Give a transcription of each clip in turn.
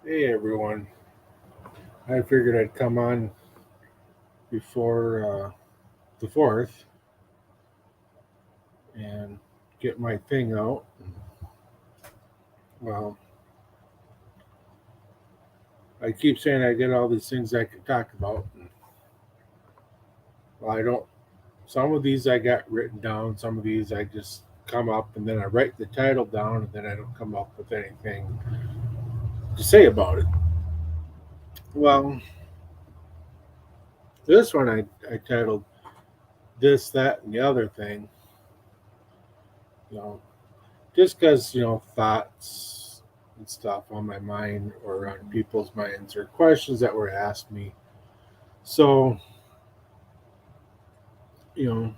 Hey everyone. I figured I'd come on before the 4th and get my thing out. Well, I keep saying I get all these things I can talk about. Well, I don't. Some of these I got written down, some of these I just come up and then I write the title down and then I don't come up with anything to say about it. Well, this one I titled This, That, and the Other Thing. You know, just because thoughts and stuff on my mind or on people's minds or questions that were asked me. So you know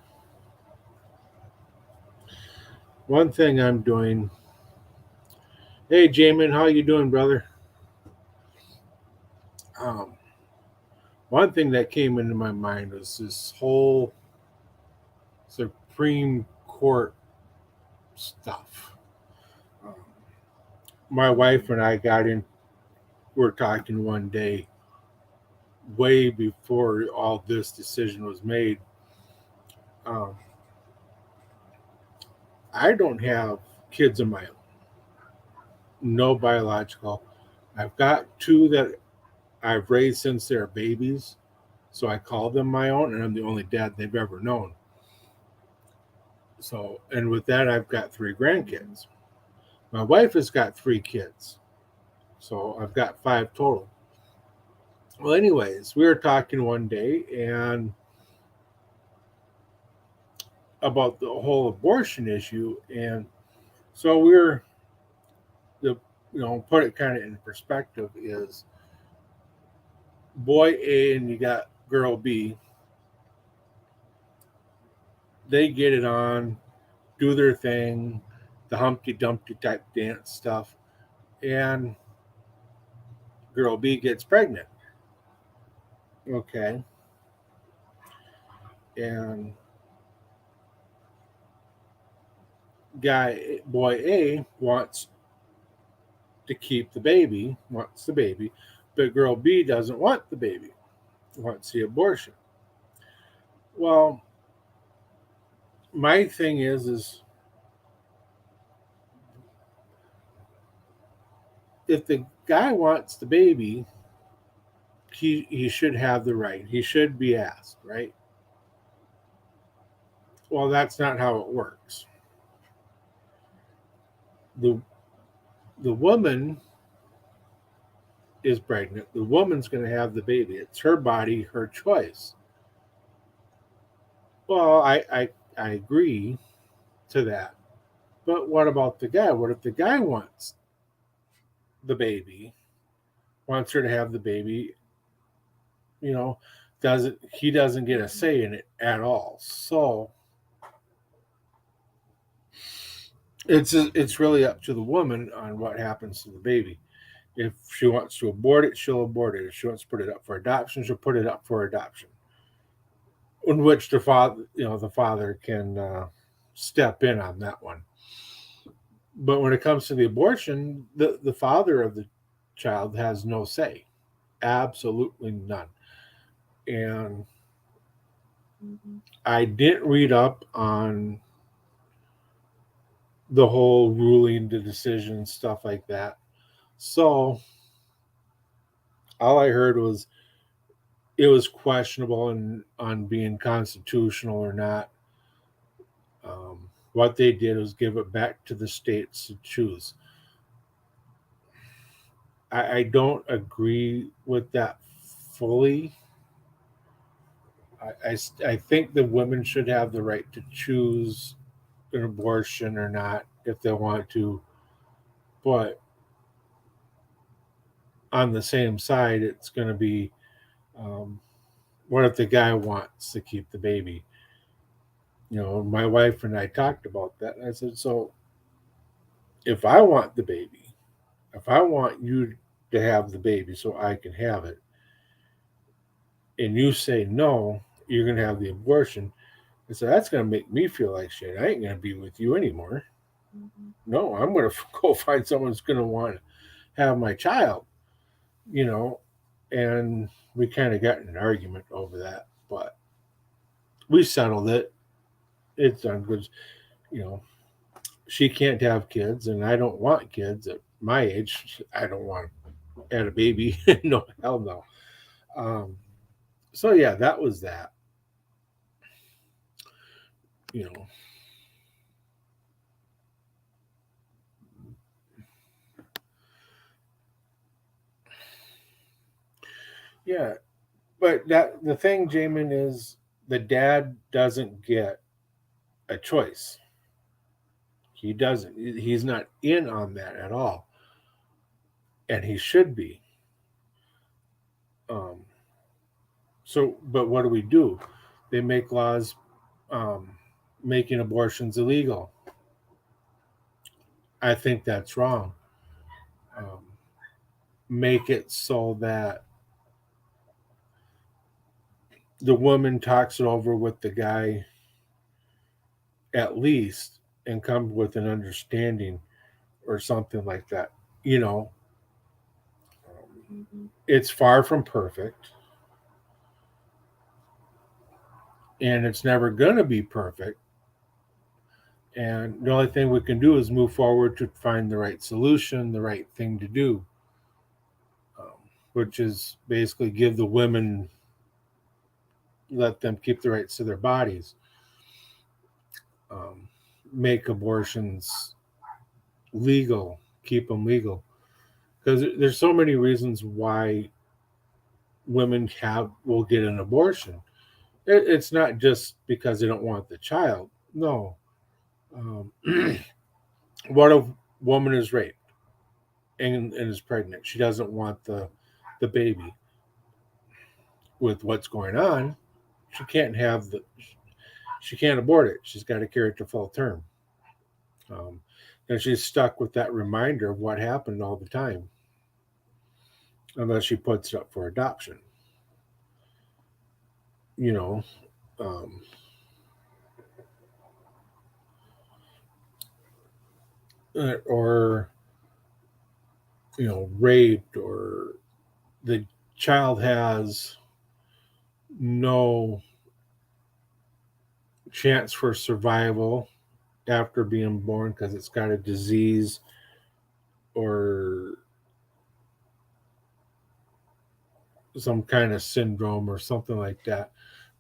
one thing I'm doing. Hey Jamin, how you doing, brother? um, One thing that came into my mind was this whole Supreme Court stuff. um, my wife and I got in, were talking one day way before all this decision was made. um, I don't have kids of my own, no biological. I've got two that I've raised since they're babies, so I call them my own, and I'm the only dad they've ever known. So, and with that, I've got three grandkids. My wife has got three kids, so I've got five total. Well, anyways, we were talking one day and about the whole abortion issue, and so we're the put it kind of in perspective is boy A and you got girl B. They get it on, do their thing, the Humpty Dumpty type dance stuff, and girl B gets pregnant. Okay, and boy A wants the baby, but girl B doesn't want the baby, wants the abortion. Well, my thing is if the guy wants the baby, he should have the right. He should be asked, right? Well, that's not how it works. The the woman is pregnant. The woman's going to have the baby. It's her body, her choice. Well, I agree to that. But what about the guy? What if the guy wants the baby, wants her to have the baby, you know, doesn't he doesn't get a say in it at all. So it's really up to the woman on what happens to the baby. If she wants to abort it, she'll abort it. If she wants to put it up for adoption, she'll put it up for adoption. In which the father can step in on that one. But when it comes to the abortion, the father of the child has no say, absolutely none. And I didn't read up on the whole ruling, the decision, stuff like that. So all I heard was it was questionable and on being constitutional or not. Um, what they did was give it back to the states to choose. I don't agree with that fully. I think the women should have the right to choose an abortion or not if they want to. But on the same side, it's going to be um, what if the guy wants to keep the baby? My wife and I talked about that. And I said, so if I want the baby, if I want you to have the baby so I can have it, and you say no, you're going to have the abortion. And so that's going to make me feel like shit. I ain't going to be with you anymore. No, I'm going to go find someone who's going to want to have my child. you know, and we kind of got in an argument over that, but we settled it. It's done good. You know, she can't have kids, and I don't want kids at my age. I don't want to add a baby. No, hell no. Um, so yeah, that was that. You know, yeah. But that the thing, Jamin, is the dad doesn't get a choice. He doesn't. He's not in on that at all, and he should be. Um, so, but what do we do? They make laws um, making abortions illegal. I think that's wrong. Um, make it so that the woman talks it over with the guy at least and come with an understanding or something like that. You know, it's far from perfect and it's never going to be perfect. And the only thing we can do is move forward to find the right solution, the right thing to do, which is basically give the women, let them keep the rights to their bodies, um, make abortions legal, keep them legal. Because there's so many reasons why women have will get an abortion. It's not just because they don't want the child. No. Um, what if a woman is raped and is pregnant? She doesn't want the baby. With what's going on, she can't have the she can't abort it. She's got to carry it to full term. Um, and she's stuck with that reminder of what happened all the time, unless she puts it up for adoption. You know, um, or raped, or the child has no chance for survival after being born because it's got a disease or some kind of syndrome or something like that.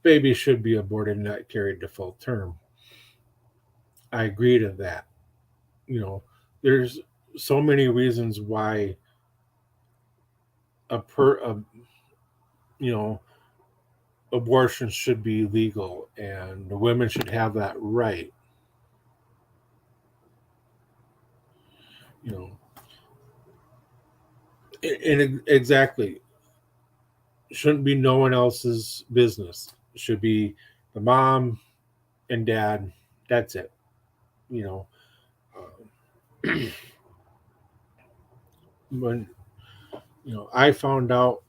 Baby should be aborted and not carried to full term. I agree to that. There's so many reasons why a you know abortion should be legal and the women should have that right. You know, and exactly, shouldn't be no one else's business. It should be the mom and dad. That's it. You know, when I found out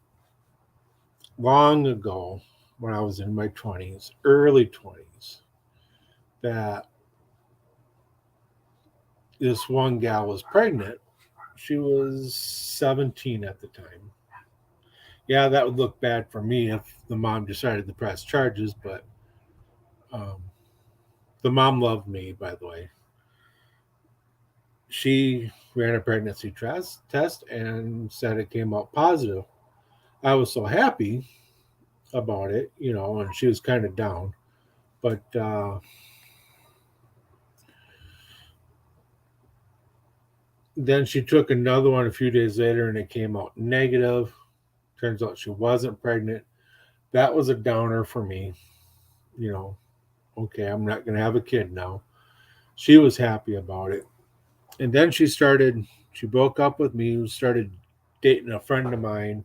long ago when I was in my 20s, early 20s, that this one gal was pregnant. She was 17 at the time. Yeah, that would look bad for me if the mom decided to press charges, but um, the mom loved me, by the way. She ran a pregnancy test and said it came out positive. I was so happy about it, and she was kind of down. But then she took another one a few days later and it came out negative. Turns out she wasn't pregnant. That was a downer for me. You know, okay, I'm not going to have a kid now. She was happy about it. And then she broke up with me, started dating a friend of mine,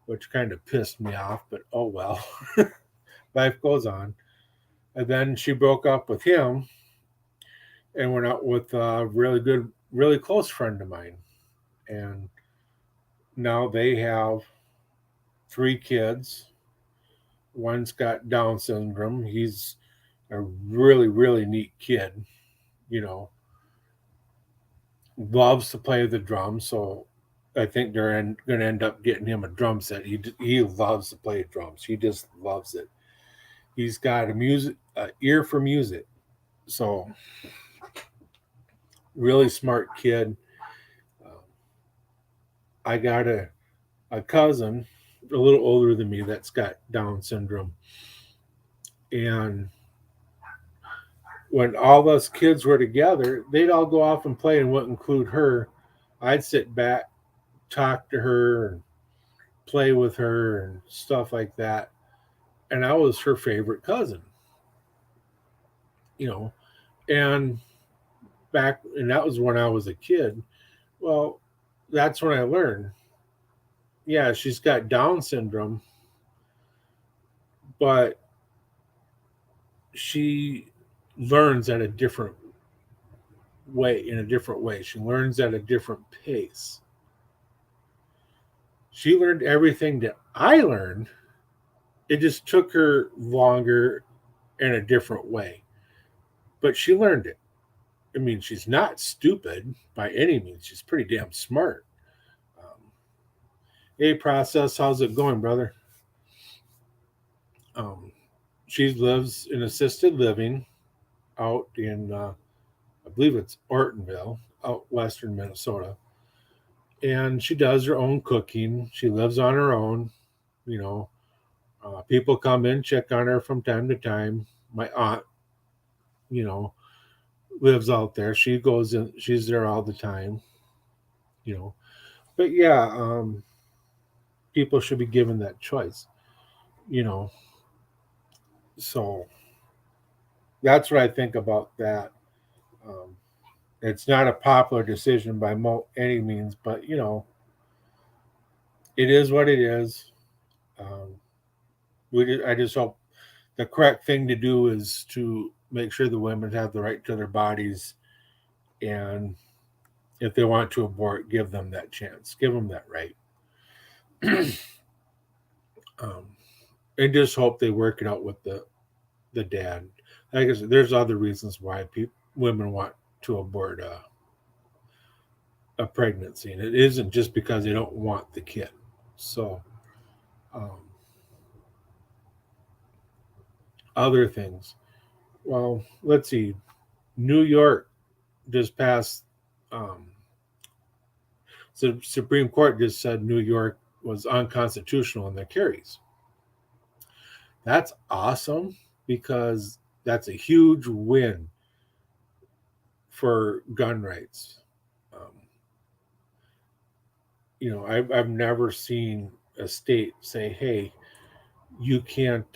which kind of pissed me off, but oh well. Life goes on. And then she broke up with him and went out with a really good, really close friend of mine. And now they have 3 kids. One's got Down syndrome. He's a really, really neat kid, you know, loves to play the drums. So I think they're going to end up getting him a drum set. He loves to play drums. He just loves it. He's got a ear for music. So really smart kid. Um, I got a cousin a little older than me that's got Down syndrome, and when all us kids were together, they'd all go off and play and wouldn't include her. I'd sit back, talk to her, and play with her and stuff like that. And I was her favorite cousin, you know. And and that was when I was a kid. Well, that's when I learned. Yeah, she's got Down syndrome, but she learns at a different in a different way. She learns at a different pace. She learned everything that I learned. It just took her longer in a different way, but she learned it. I mean, she's not stupid by any means. She's pretty damn smart. Um, hey, process, how's it going, brother? Um, she lives in assisted living out in, I believe it's Ortonville, out western Minnesota. And she does her own cooking. She lives on her own. You know, people come in, check on her from time to time. My aunt, you know, lives out there. She goes in, she's there all the time, you know. But yeah, people should be given that choice, you know. So that's what I think about that. Um, it's not a popular decision by any means, but you know, it is what it is. Um, I just hope the correct thing to do is to make sure the women have the right to their bodies, and if they want to abort, give them that chance, give them that right. um, and just hope they work it out with the dad. I guess there's other reasons why women want to abort a pregnancy, and it isn't just because they don't want the kid. So, um, other things. Well, let's see. New York just passed. Um, so Supreme Court just said New York was unconstitutional in their carries. That's awesome because that's a huge win for gun rights. Um, you know, I've never seen a state say, "Hey, you can't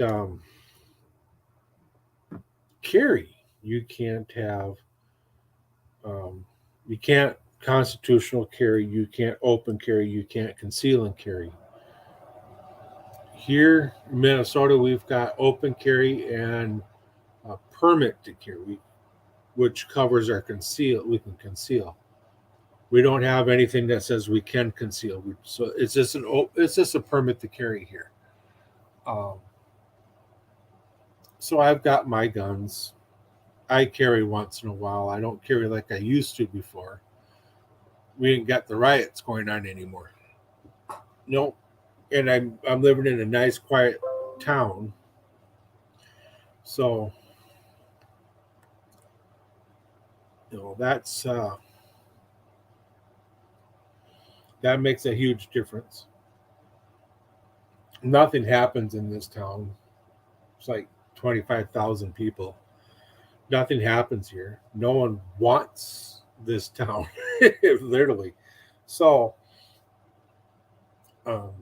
carry, you can't have, um, you can't constitutional carry, you can't open carry, you can't conceal and carry." Here in Minnesota, we've got open carry and a permit to carry, which covers our conceal. We can conceal. We don't have anything that says we can conceal. So it's just a permit to carry here. Um, so I've got my guns. I carry once in a while. I don't carry like I used to before. We ain't got the riots going on anymore. Nope. And I'm living in a nice, quiet town. So that's that makes a huge difference. Nothing happens in this town. It's like 25,000 people. Nothing happens here. No one wants this town, literally. So, um,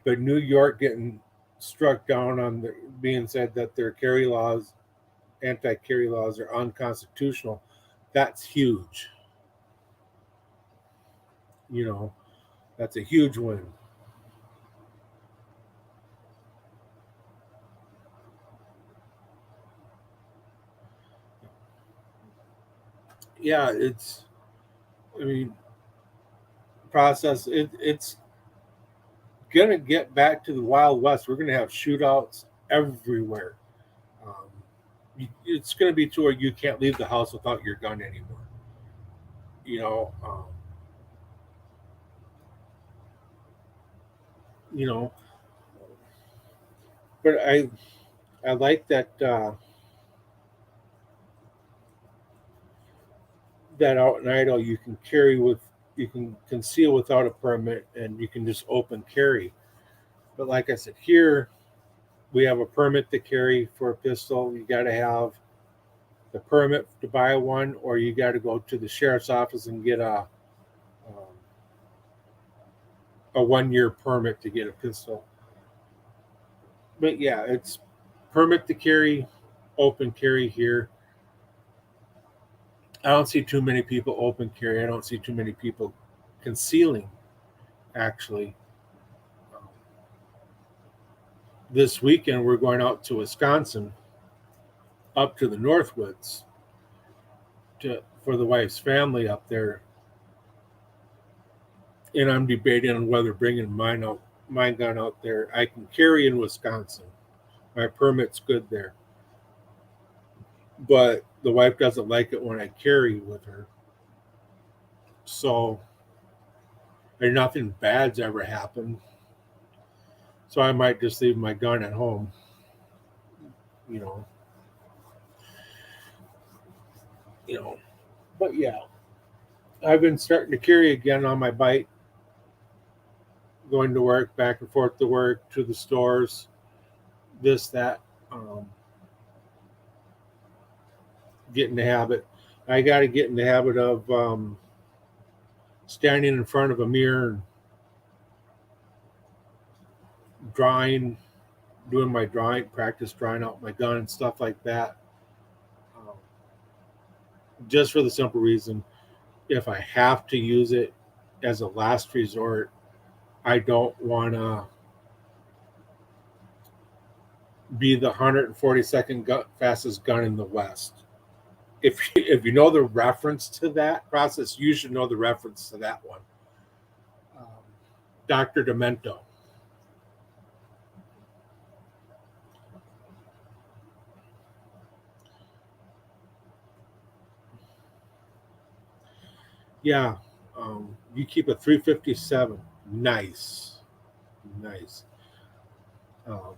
but New York getting struck down on being said that their carry laws, anti-carry laws, are unconstitutional. That's huge. You know, that's a huge win. Yeah, it's. I mean, process. It's gonna get back to the Wild West. We're gonna have shootouts everywhere. It's gonna be to where you can't leave the house without your gun anymore. You know, you know, but I like that that out and idle you can carry with you can conceal without a permit and you can just open carry. But like I said, here we have a permit to carry for a pistol. You got to have the permit to buy one, or you got to go to the sheriff's office and get a 1 year permit to get a pistol. But yeah, it's permit to carry, open carry here. I don't see too many people open carry. I don't see too many people concealing. Actually, this weekend we're going out to Wisconsin, up to the Northwoods, for the wife's family up there, and I'm debating on whether bringing mine gun out there. I can carry in Wisconsin. My permit's good there, but the wife doesn't like it when I carry with her. So, and nothing bad's ever happened. So I might just leave my gun at home. You know, you know. But yeah, I've been starting to carry again on my bike, going to work, back and forth to work, to the stores, this, that. Um, get in the habit. I got to get in the habit of standing in front of a mirror and drawing, doing my drawing, practice drawing out my gun and stuff like that. Um, just for the simple reason, if I have to use it as a last resort, I don't want to be the 142nd fastest gun in the West. If you know the reference to that process, you should know the reference to that one. Um, Dr. Demento. Yeah, you keep a 357. Nice, nice. Um,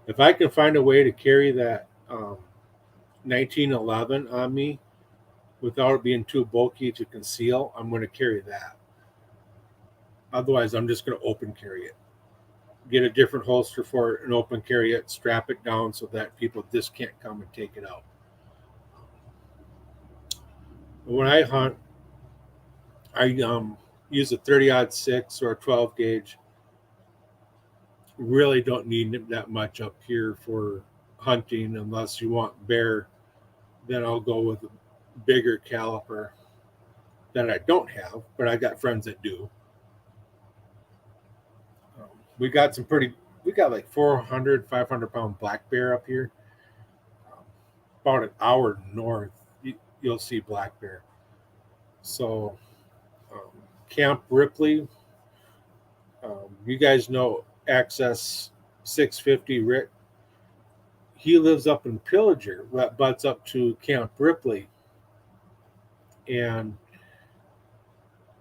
if I can find a way to carry that 1911 on me without it being too bulky to conceal, I'm going to carry that. Otherwise, I'm just going to open carry it. Get a different holster for it and open carry it, strap it down so that people just can't come and take it out. When I hunt, I use a 30-06 or a 12 gauge. Really don't need that much up here for hunting unless you want bear. Then I'll go with a bigger caliper that I don't have, but I got friends that do. We got we got like 400, 500 pound black bear up here. Um, about an hour north, you'll see black bear. So, um, Camp Ripley, you guys know Access 650 Rick. He lives up in Pillager, that butts up to Camp Ripley. And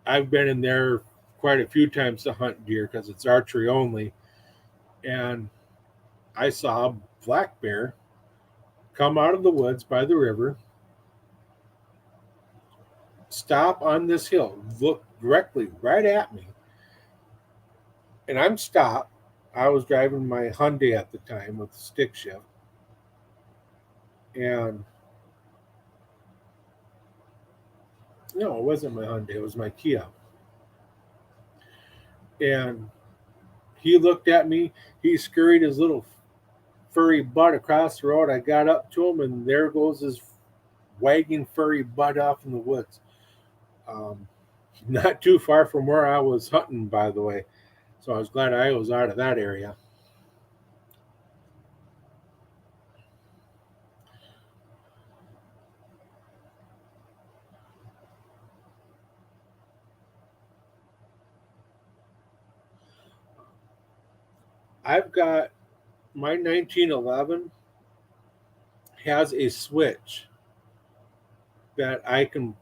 I've been in there quite a few times to hunt deer because it's archery only. And I saw a black bear come out of the woods by the river, stop on this hill, look directly right at me. And I'm stopped. I was driving my Hyundai at the time with stick shift. And no, it wasn't my Hyundai, it was my Kia. And he looked at me. He scurried his little furry butt across the road. I got up to him, and there goes his wagging furry butt off in the woods. Um, Not too far from where I was hunting, by the way. So I was glad I was out of that area. I've got my 1911 has a switch that I can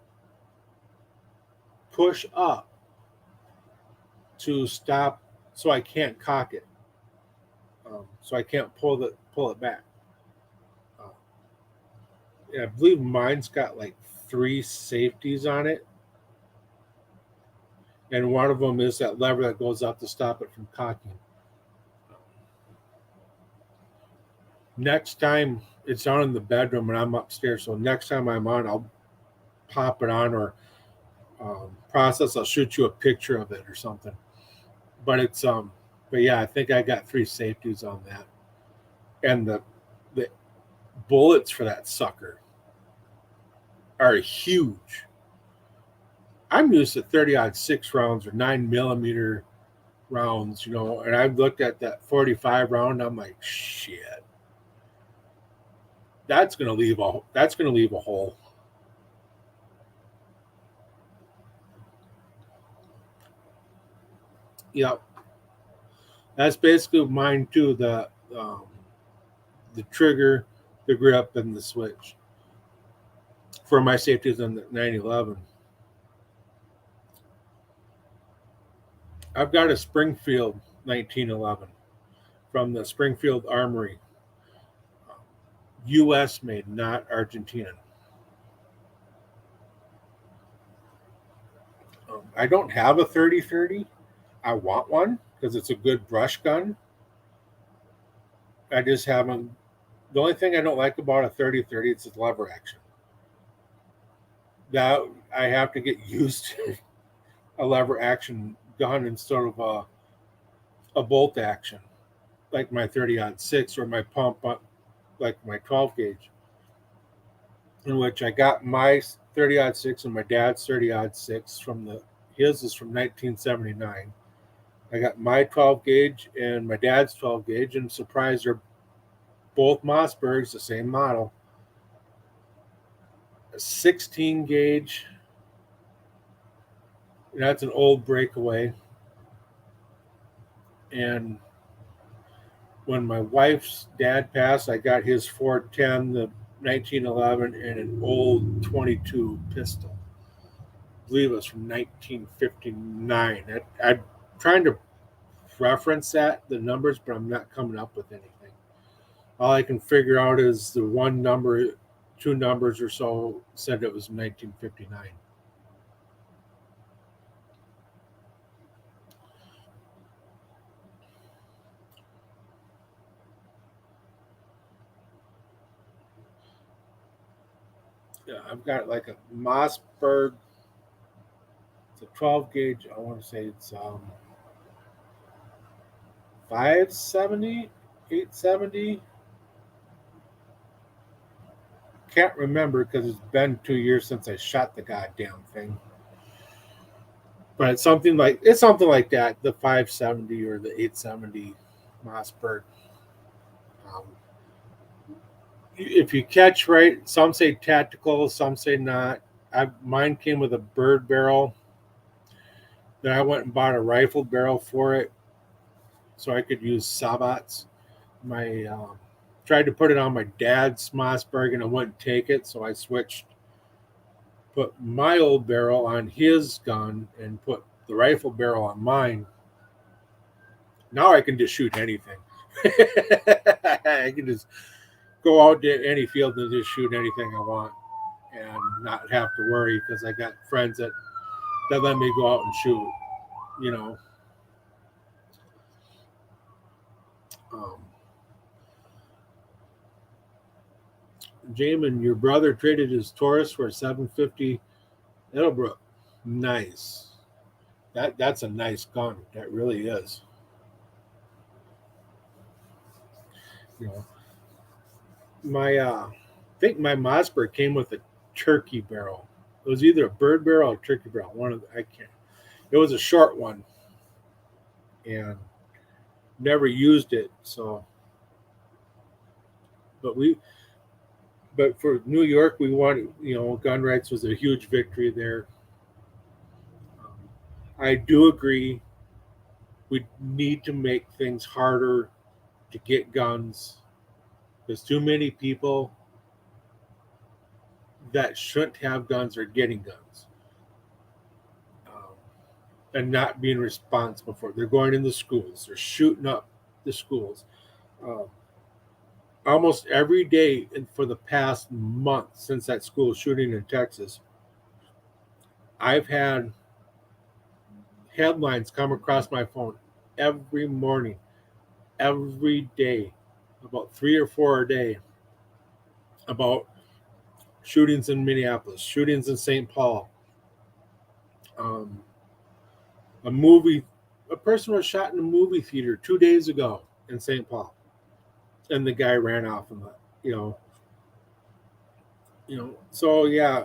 push up to stop so I can't cock it. So I can't pull it back. Uh, and I believe mine's got like three safeties on it, and one of them is that lever that goes up to stop it from cocking. Next time it's down in the bedroom and I'm upstairs, so next time I'm on, I'll pop it on or process. I'll shoot you a picture of it or something. But but yeah, I think I got three safeties on that, and the bullets for that sucker are huge. I'm used to 30-06 rounds or 9 millimeter rounds, and I've looked at that 45 round. I'm like, shit, that's gonna leave a hole. Yep, that's basically mine too. The trigger, the grip, and the switch for my safeties on the 911. I've got a Springfield 1911 from the Springfield Armory, U.S. made, not Argentinian. I don't have a 30-30. I want one because it's a good brush gun. I just haven't. The only thing I don't like about a 30-30 is its lever action. That I have to get used to a lever action gun instead of a bolt action, like my 30-06 or my pump, like my 12 gauge, in which I got my 30-06 and my dad's 30-06 from his is from 1979. I got my 12 gauge and my dad's 12 gauge, and surprised they're both Mossbergs, the same model. A 16 gauge, that's an old breakaway. And when my wife's dad passed, I got his 410, the 1911, and an old 22 pistol. I believe it was from 1959. I'm trying to reference the numbers, but I'm not coming up with anything. All I can figure out is the one number, two numbers or so said it was 1959. Yeah, I've got like a Mossberg. It's a 12 gauge. I want to say it's 570, 870. Can't remember because it's been 2 years since I shot the goddamn thing. But it's something like that. The 570 or the 870 Mossberg. Um, if you catch right, some say tactical, some say not. Mine came with a bird barrel. Then I went and bought a rifle barrel for it, so I could use sabots. My tried to put it on my dad's Mossberg and it wouldn't take it, so I switched. Put my old barrel on his gun and put the rifle barrel on mine. Now I can just shoot anything. I can just go out to any field and just shoot anything I want and not have to worry because I got friends that let me go out and shoot. You know, um, Jamin, your brother traded his Taurus for a 750 Edelbrook. Nice. That's a nice gun. That really is. You know, I think my Mossberg came with a turkey barrel. It was either a bird barrel or turkey barrel. One of I can't. It was a short one, and never used it. So, but we, but for New York, we wanted. Gun rights was a huge victory there. Um, I do agree. We need to make things harder to get guns. There's too many people that shouldn't have guns are getting guns. Um, and not being responsible for it. They're going in the schools. They're shooting up the schools. Uh, Almost every day for the past month since that school shooting in Texas, I've had headlines come across my phone every morning, every day, about 3 or 4 a day, about shootings in Minneapolis, shootings in St. Paul. Um, a movie, a person was shot in a movie theater 2 days ago in St. Paul, and the guy ran off and you know, So yeah,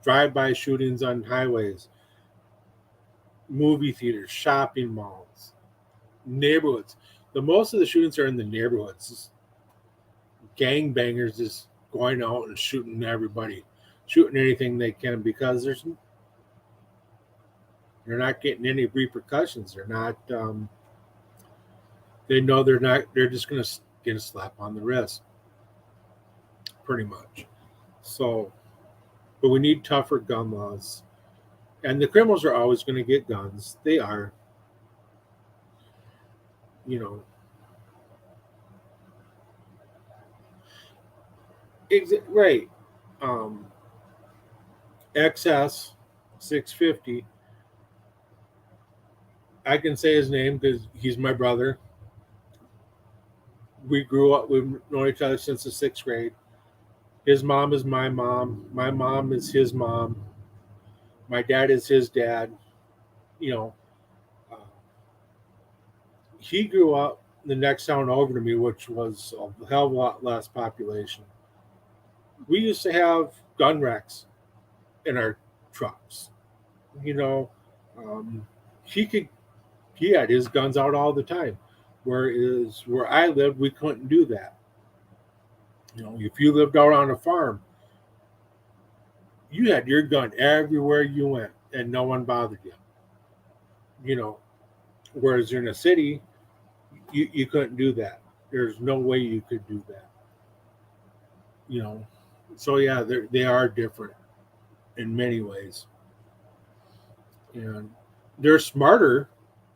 drive-by shootings on highways, movie theaters, shopping malls, neighborhoods. The most of the shootings are in the neighborhoods. Gangbangers just going out and shooting everybody, shooting anything they can because they're not getting any repercussions. They're not. They know they're not. They're just going to get a slap on the wrist, pretty much. So, but we need tougher gun laws, and the criminals are always going to get guns. They are, you know, right. Um, XS 650. I can say his name because he's my brother. We grew up. We've known each other since the 6th grade. His mom is my mom. My mom is his mom. My dad is his dad. You know, uh, he grew up the next town over to me, which was a hell of a lot less population. We used to have gun racks in our trucks. You know, um, he could he had his guns out all the time. Whereas where I lived, we couldn't do that. If you lived out on a farm, you had your gun everywhere you went, and no one bothered you. You know, whereas in a city, you couldn't do that. There's no way you could do that. You know, so yeah, they are different in many ways, and they're smarter.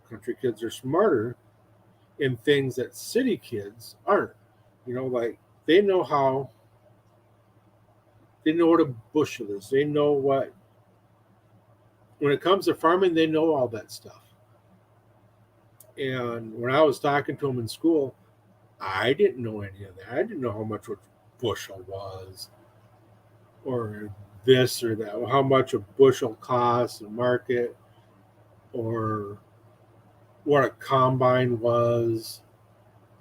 Country kids are smarter in things that city kids aren't. Like they know how they know what a bushel is. They know what when it comes to farming, they know all that stuff. And when I was talking to them in school, I didn't know any of that. I didn't know how much a bushel was, or this or that, how much a bushel costs in market, or what a combine was.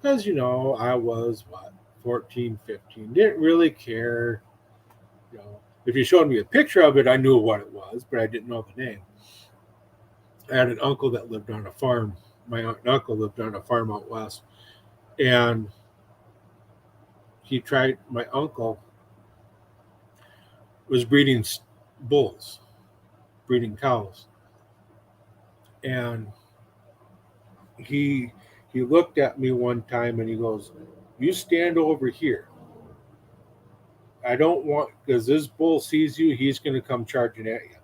Because, I was, 14, 15, didn't really care. If you showed me a picture of it, I knew what it was, but I didn't know the name. I had an uncle that lived on a farm. My aunt and uncle lived on a farm out west. And my uncle was breeding bulls, breeding cows. And he he looked at me one time and he goes, "You stand over here. I don't want because this bull sees you, he's going to come charging at you."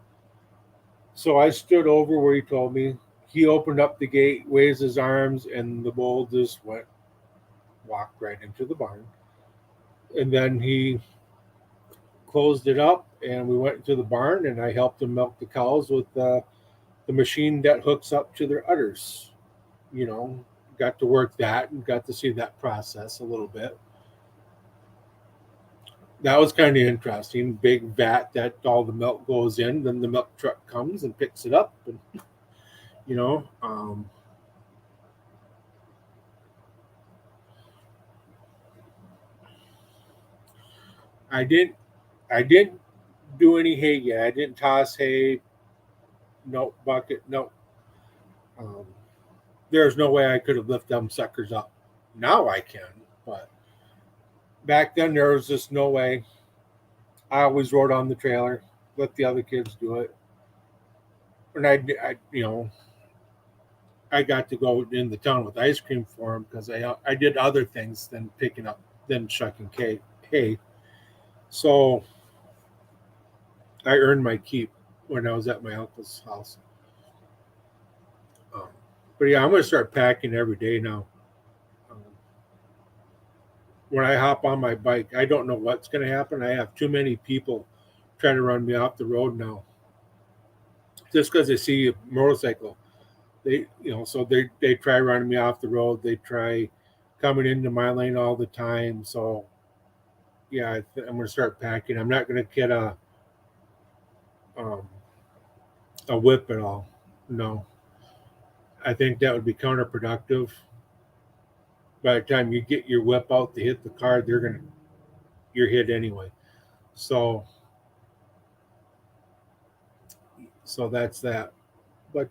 So I stood over where he told me. He opened up the gate, waved his arms, and the bull just walked right into the barn. And then he closed it up, and we went to the barn, and I helped him milk the cows with the machine that hooks up to their udders. You know, got to work that and got to see that process a little bit. That was kind of interesting. Big vat that all the milk goes in, then the milk truck comes and picks it up, and you know, um, I didn't, I didn't do any hay yet. I didn't toss hay. No bucket. No. Um, there's no way I could have lifted them suckers up. Now I can, but back then there was just no way. I always rode on the trailer, let the other kids do it, and I got to go in the town with ice cream for them because I did other things than shucking hay. So I earned my keep when I was at my uncle's house. Um, but yeah, I'm going to start packing every day now. Um, when I hop on my bike, I don't know what's going to happen. I have too many people trying to run me off the road now, just because they see a motorcycle. So they try running me off the road. They try coming into my lane all the time. So yeah, I'm going to start packing. I'm not going to get um, a whip at all. No, I think that would be counterproductive. By the time you get your whip out to hit the car, you're hit anyway. So that's that. But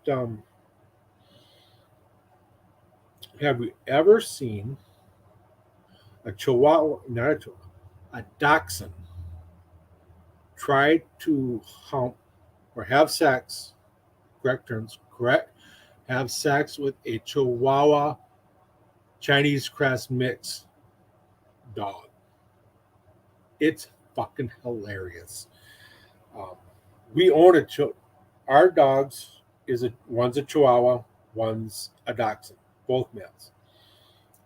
have you ever seen a Chihuahua, not a Chihuahua, a Dachshund try to hump or have sex? Correct terms, correct. Have sex with a Chihuahua Chinese Crest mix dog. It's fucking hilarious. Um, we own our dogs one's a Chihuahua, one's a Dachshund, both males.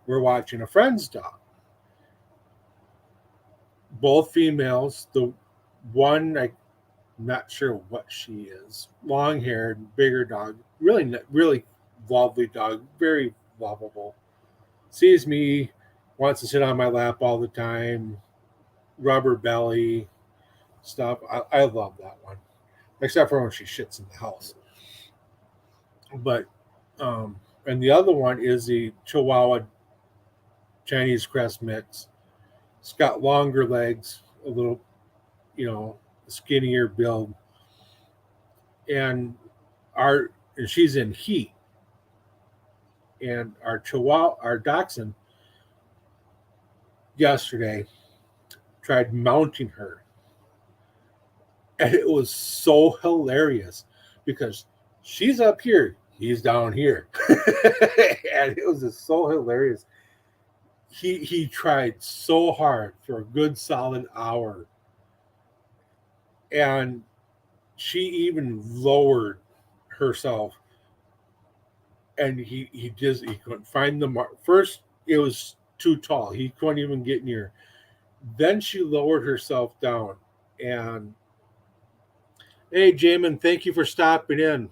We're watching a friend's dog, both females. The one I'm not sure what she is, long haired, bigger dog, really lovely dog, very lovable. Sees me, wants to sit on my lap all the time, rubber belly stuff. I love that one, except for when she shits in the house. But and the other one is the Chihuahua Chinese Crest mix. It's got longer legs, a little, skinnier build, and and she's in heat. And our Dachshund yesterday tried mounting her, and it was so hilarious because she's up here, he's down here, and it was just so hilarious. He tried so hard for a good solid hour, and she even lowered herself, and he couldn't find the mark. First it was too tall, he couldn't even get near. Then she lowered herself down. And hey, Jamin, thank you for stopping in.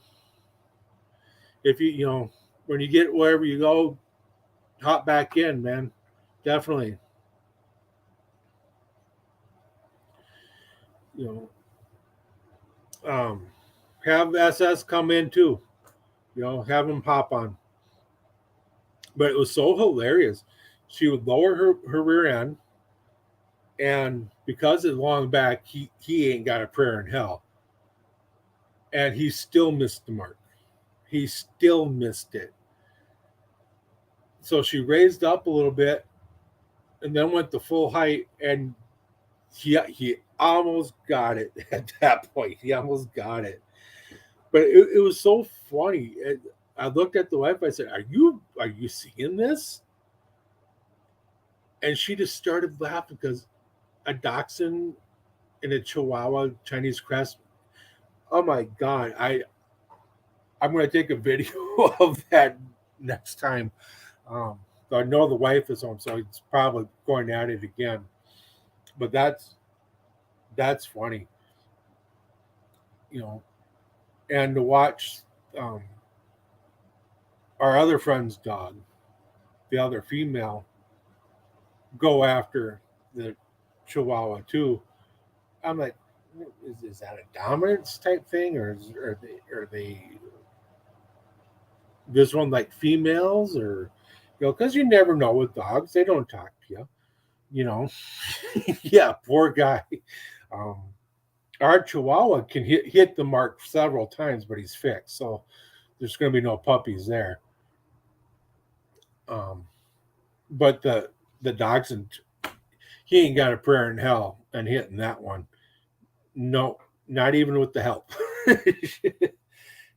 If when you get wherever you go, hop back in, man. Definitely. You have SS come in too. Have him hop on. But it was so hilarious. She would lower her rear end, and because it's long back, he ain't got a prayer in hell. And he still missed the mark. He still missed it. So she raised up a little bit and then went to full height, and he almost got it at that point. He almost got it. But it was so funny. I looked at the wife. I said, are you seeing this?" And she just started laughing because a Dachshund and a Chihuahua Chinese Crest. Oh my god! I'm going to take a video of that next time. Um, I know the wife is home, so it's probably going at it again. But that's funny, you know. And to watch um, our other friend's dog, the other female, go after the Chihuahua too. I'm like, is that a dominance type thing, or are they this one like females, or because you never know with dogs, they don't talk to you, you know. Yeah, poor guy. Um, our Chihuahua can hit the mark several times, but he's fixed, so there's going to be no puppies there. Um, but the dachshund, he ain't got a prayer in hell and hitting that one. No, not even with the help.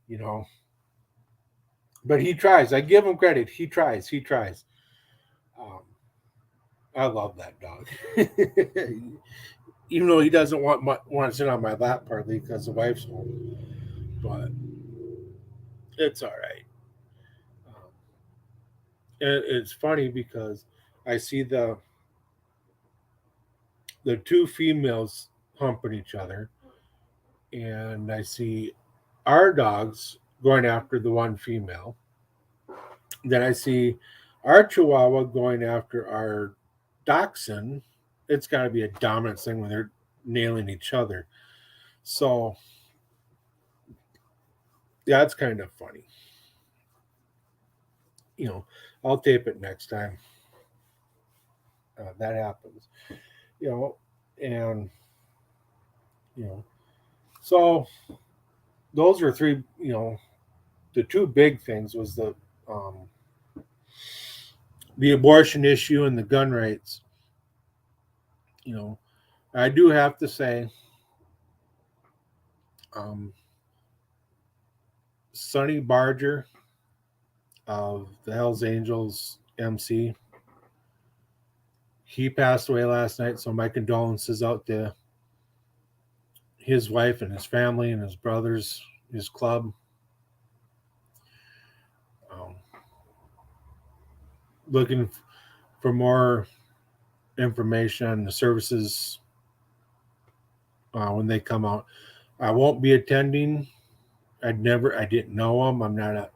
you know. But he tries. I give him credit. He tries. He tries. Um, I love that dog. Even though he doesn't want to sit on my lap, partly because the wife's home. But it's all right. And it's funny because I see the two females humping each other, and I see our dogs going after the one female. Then I see our Chihuahua going after our Dachshund. It's got to be a dominant thing when they're nailing each other. So that's kind of funny. You know, I'll tape it next time that happens. You know, and you know, so those are three. You know, the two big things was um, the abortion issue and the gun rights. You know, I do have to say, um, Sonny Barger of the Hells Angels MC, he passed away last night. So my condolences out to his wife and his family and his brothers, his club. Um, Looking for more information on the services when they come out. I won't be attending. I didn't know him. I'm not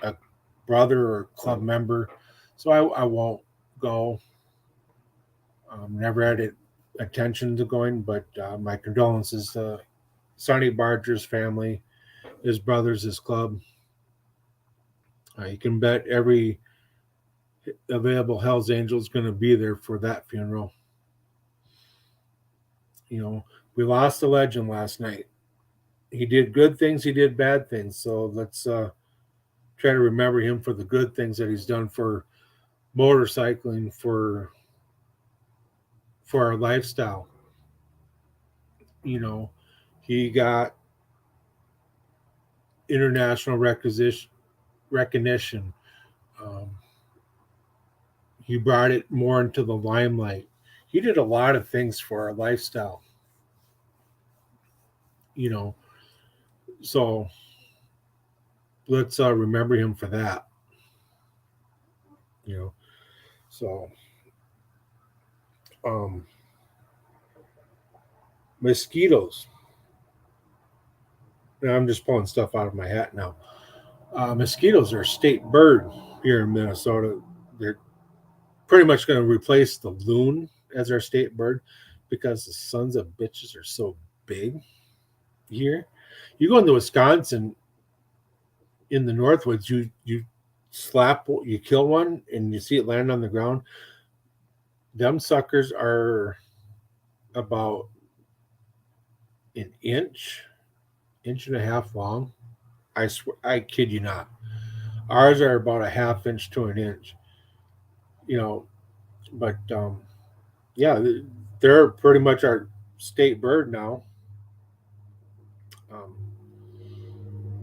a brother or club member, so I won't go. Never had it attention to going, but my condolences to Sonny Barger's family, his brothers, his club. You can bet every available Hell's Angel is going to be there for that funeral. You know, we lost a legend last night. He did good things, he did bad things. So let's try to remember him for the good things that he's done for motorcycling, for our lifestyle. You know, he got international recognition. Um, he brought it more into the limelight. He did a lot of things for our lifestyle. You know, so let's remember him for that. You know, so um, mosquitoes. Now, I'm just pulling stuff out of my hat now. Mosquitoes are a state bird here in Minnesota. They're pretty much going to replace the loon as our state bird because the sons of bitches are so big here. You go into Wisconsin in the Northwoods, you kill one and you see it land on the ground. Them suckers are about an inch and a half long. I swear, I kid you not. Ours are about a half inch to an inch. You know, but yeah, they're pretty much our state bird now um,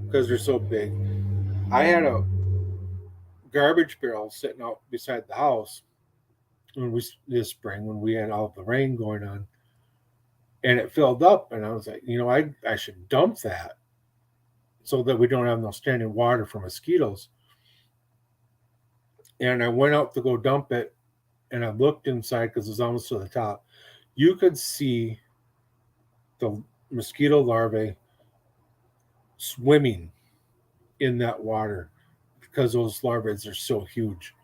because they're so big. I had a garbage barrel sitting out beside the house when we this spring when we had all the rain going on, and it filled up, and I was like, I should dump that so that we don't have no standing water for mosquitoes. And I went out to go dump it, and I looked inside because it was almost to the top. You could see the mosquito larvae swimming in that water because those larvae are so huge.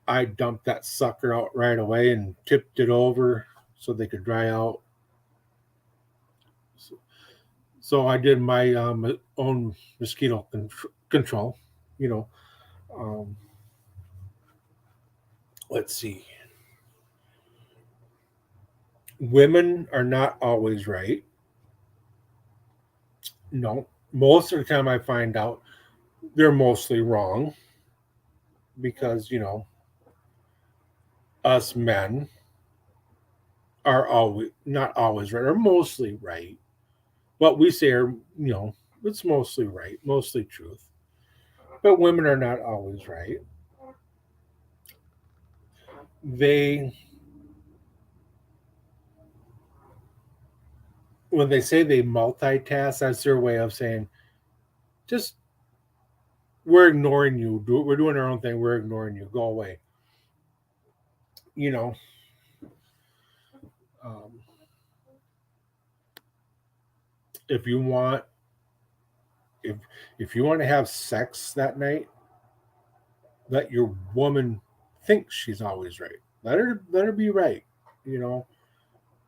I dumped that sucker out right away and tipped it over so they could dry out. So I did my own mosquito control. You know, um, let's see. Women are not always right. No, most of the time I find out they're mostly wrong because us men are always not always right or mostly right. What we say are it's mostly right, mostly truth. But women are not always right. They When they say they multitask, that's their way of saying just we're ignoring you. We're doing our own thing. We're ignoring you. Go away. You know, um, if you want, if if you want to have sex that night, let your woman think she's always right. Let her be right. You know,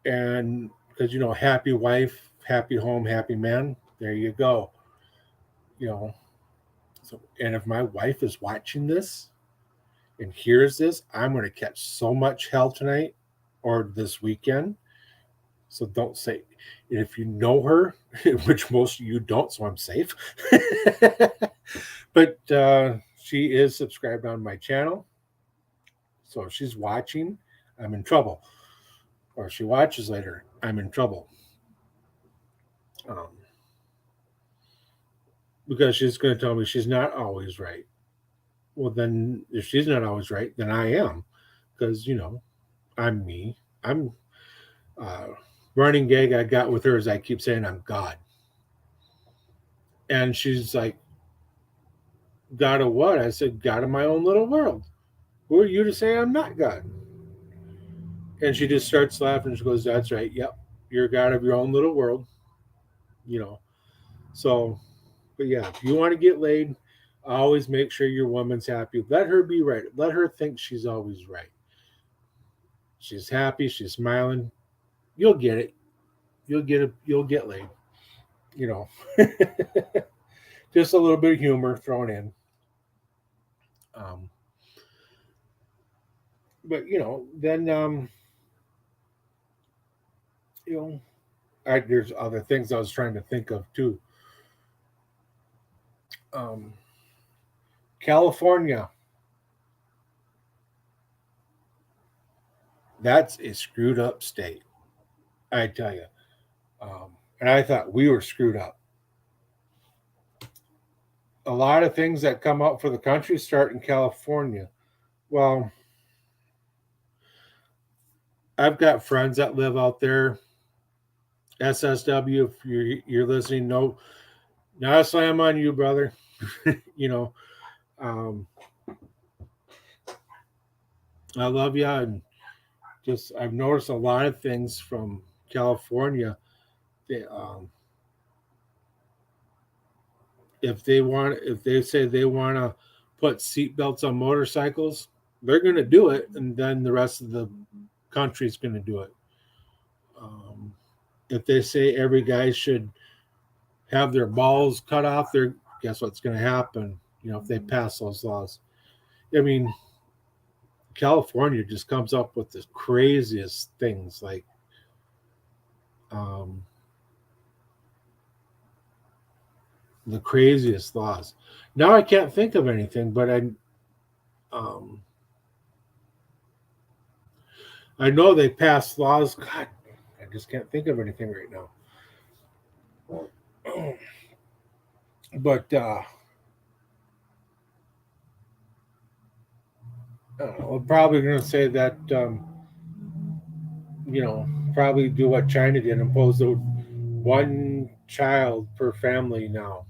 and because happy wife, happy home, happy man. There you go. You know. So, and if my wife is watching this and hears this, I'm going to catch so much hell tonight or this weekend. So don't say, if you know her, which most of you don't, so I'm safe. But she is subscribed on my channel. So if she's watching, I'm in trouble. Or if she watches later, I'm in trouble. Um, because she's going to tell me she's not always right. Well, then if she's not always right, then I am. Because, I'm me. I'm uh, running gag I got with her is I keep saying I'm God. And she's like, God of what? I said, God of my own little world. Who are you to say I'm not God? And she just starts laughing. She goes, That's right. Yep. You're God of your own little world. You know. So, but yeah, if you want to get laid, always make sure your woman's happy. Let her be right. Let her think she's always right. She's happy. She's smiling. You'll get it. You'll get it. You'll get laid. You know. Just a little bit of humor thrown in. Um, but then you know, there's other things I was trying to think of too. Um, California, that's a screwed up state, I tell you. And I thought we were screwed up. A lot of things that come up for the country start in California. Well, I've got friends that live out there. SSW, if you're listening, no, not a slam on you, brother. you know, um, I love you, and just I've noticed a lot of things from California. They, if they say they want to put seatbelts on motorcycles, they're going to do it, and then the rest of the country's going to do it. Um, if they say every guy should have their balls cut off, their guess what's going to happen? If they pass those laws. I mean, California just comes up with the craziest things, like um, the craziest laws. Now I can't think of anything, but um, I know they passed laws. God, I just can't think of anything right now. But we're probably going to say that probably do what China did, impose the one child per family now.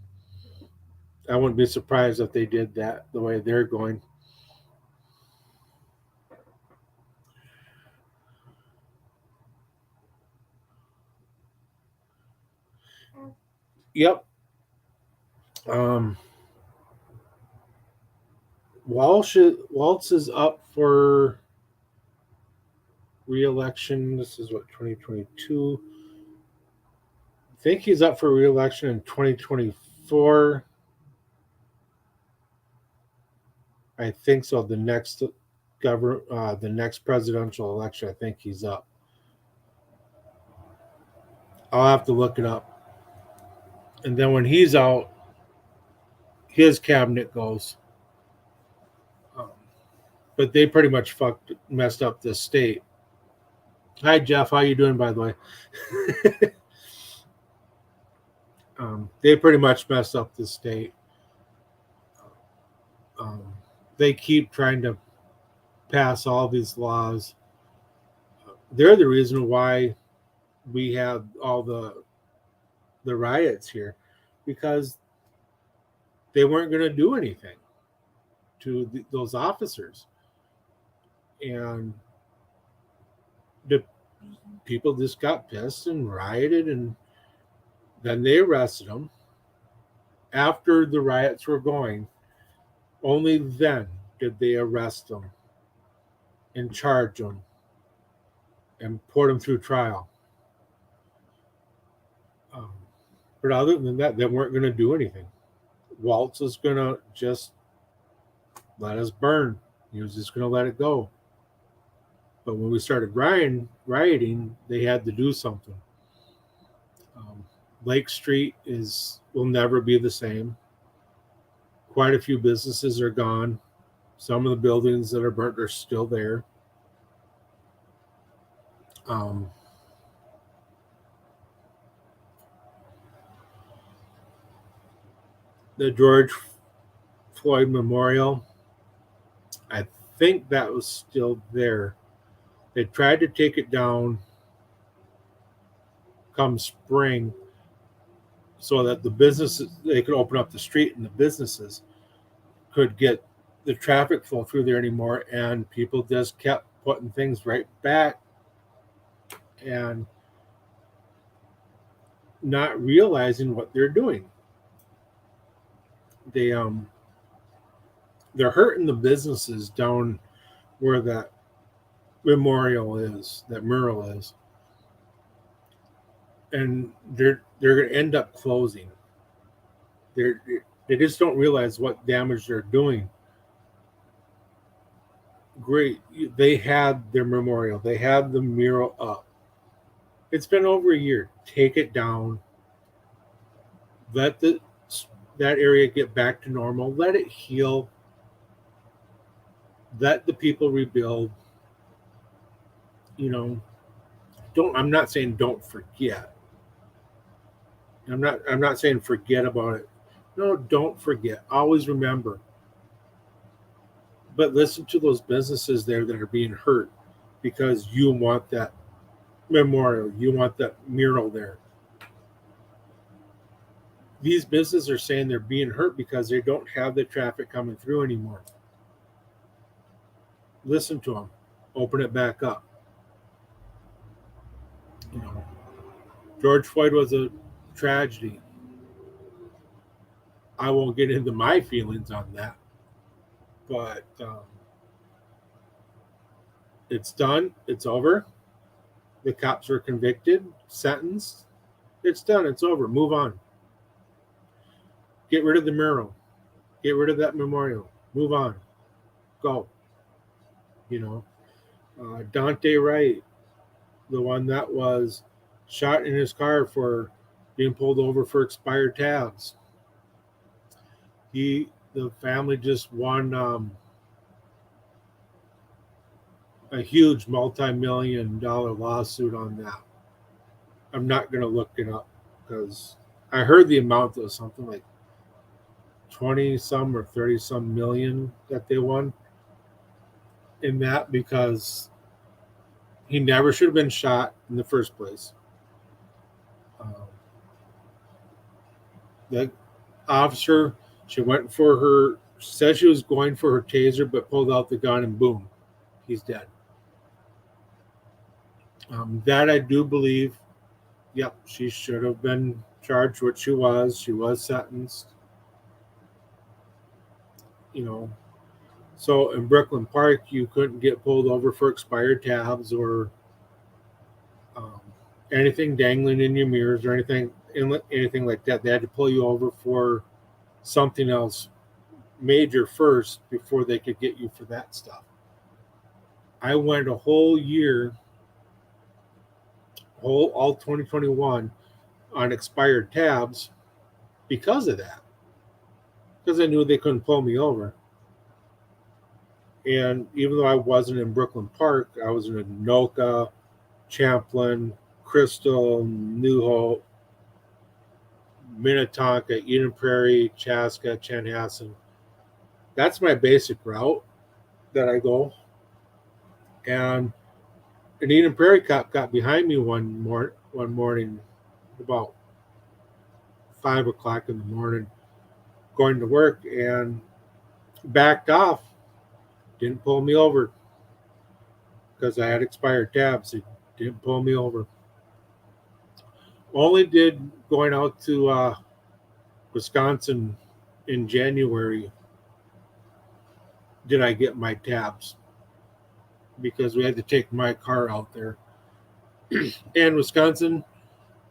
I wouldn't be surprised if they did that the way they're going. Yep. Um, Waltz is up for re-election. This is what 2022. I think he's up for re-election in 2024. I think so. The next presidential election, I think he's up. I'll have to look it up. And then when he's out, his cabinet goes. Um, but they pretty much messed up this state. Hi Jeff, how you doing? By the way, they pretty much messed up the state. Um, they keep trying to pass all these laws. They're the reason why we have all the riots here, because they weren't going to do anything to those officers. And the people just got pissed and rioted, and then they arrested them. After the riots were going, only then did they arrest them and charge them and put them through trial. Um, but other than that, they weren't going to do anything. Waltz was going to just let us burn. He was just going to let it go. But when we started rioting, they had to do something. Lake Street will never be the same. Quite a few businesses are gone. Some of the buildings that are burnt are still there. The George Floyd Memorial, I think that was still there. They tried to take it down come spring so that the businesses, they could open up the street and the businesses could get the traffic flow through there anymore, and people just kept putting things right back and not realizing what they're doing. They're hurting the businesses down where that mural is, and they're going to end up closing. They just don't realize what damage they're doing. Great, they had their memorial, they had the mural up. It's been over a year. Take it down. Let that area get back to normal. Let it heal. Let the people rebuild. I'm not saying don't forget. I'm not saying forget about it. No, don't forget. Always remember. But listen to those businesses there that are being hurt because you want that memorial. You want that mural there. These businesses are saying they're being hurt because they don't have the traffic coming through anymore. Listen to them. Open it back up. George Floyd was a tragedy. I won't get into my feelings on that, but it's done. It's over. The cops were convicted, sentenced. It's done. It's over. Move on. Get rid of the mural. Get rid of that memorial. Move on. Go. Dante Wright, the one that was shot in his car for being pulled over for expired tabs. The family just won a huge multi-million-dollar lawsuit on that. I'm not going to look it up because I heard the amount was something like 20 some or 30 some million that they won in that, because he never should have been shot in the first place. The officer, she said she was going for her taser, but pulled out the gun and boom, he's dead. That I do believe, yep, she should have been charged, which she was. She was sentenced. So in Brooklyn Park, you couldn't get pulled over for expired tabs or anything dangling in your mirrors or anything like that. They had to pull you over for something else major first before they could get you for that stuff. I went a whole year, all 2021 on expired tabs because of that. Because I knew they couldn't pull me over. And even though I wasn't in Brooklyn Park, I was in Anoka, Champlin, Crystal, New Hope, Minnetonka, Eden Prairie, Chaska, Chanhassen. That's my basic route that I go. And an Eden Prairie cop got behind me one morning about 5 o'clock in the morning, going to work and backed off. Didn't pull me over because I had expired tabs. It didn't pull me over. Only did going out to Wisconsin in January did I get my tabs because we had to take my car out there. And Wisconsin,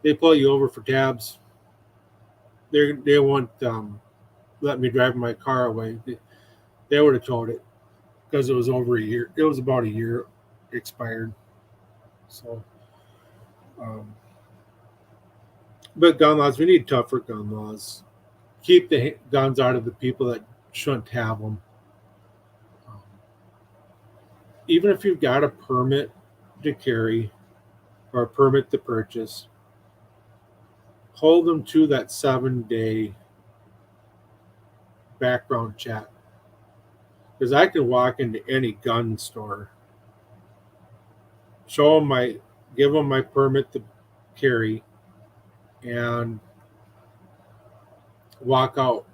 they pull you over for tabs. They won't let me drive my car away. They would have towed it because it was over a year. It was about a year expired. So, um, but gun laws, we need tougher gun laws. Keep the guns out of the people that shouldn't have them. Um, Even if you've got a permit to carry or a permit to purchase, hold them to that 7-day background check. Because I can walk into any gun store, give them my permit to carry, and walk out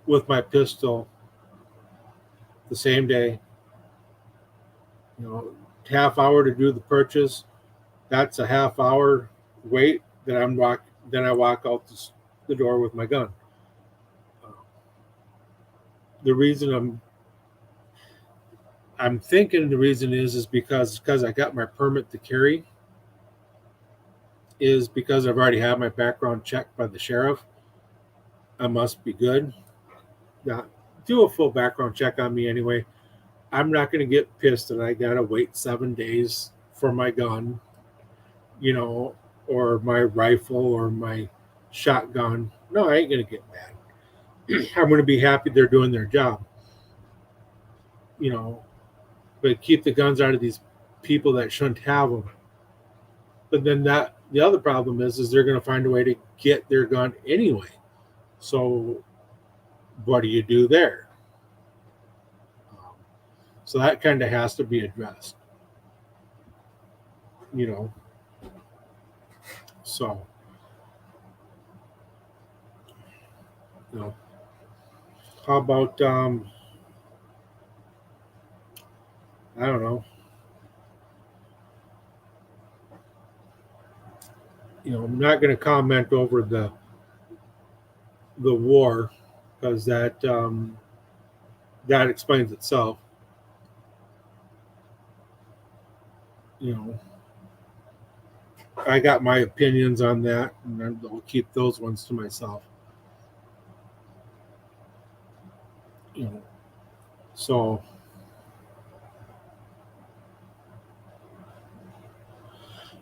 with my pistol the same day. You know, half hour to do the purchase. That's a half hour wait. Then I walk out the door with my gun. The reason I'm thinking the reason is because I got my permit to carry, is because I've already had my background checked by the sheriff. I must be good. Now, do a full background check on me anyway. I'm not going to get pissed that I got to wait 7 days for my gun, you know, or my rifle or my shotgun. No, I ain't going to get mad. I'm going to be happy they're doing their job, you know, but keep the guns out of these people that shouldn't have them. But then the other problem is they're going to find a way to get their gun anyway. So what do you do there? So that kind of has to be addressed, you know. So, you know, how about I don't know, you know, I'm not going to comment over the war because that explains itself. You know, I got my opinions on that, and I'll keep those ones to myself. You know, so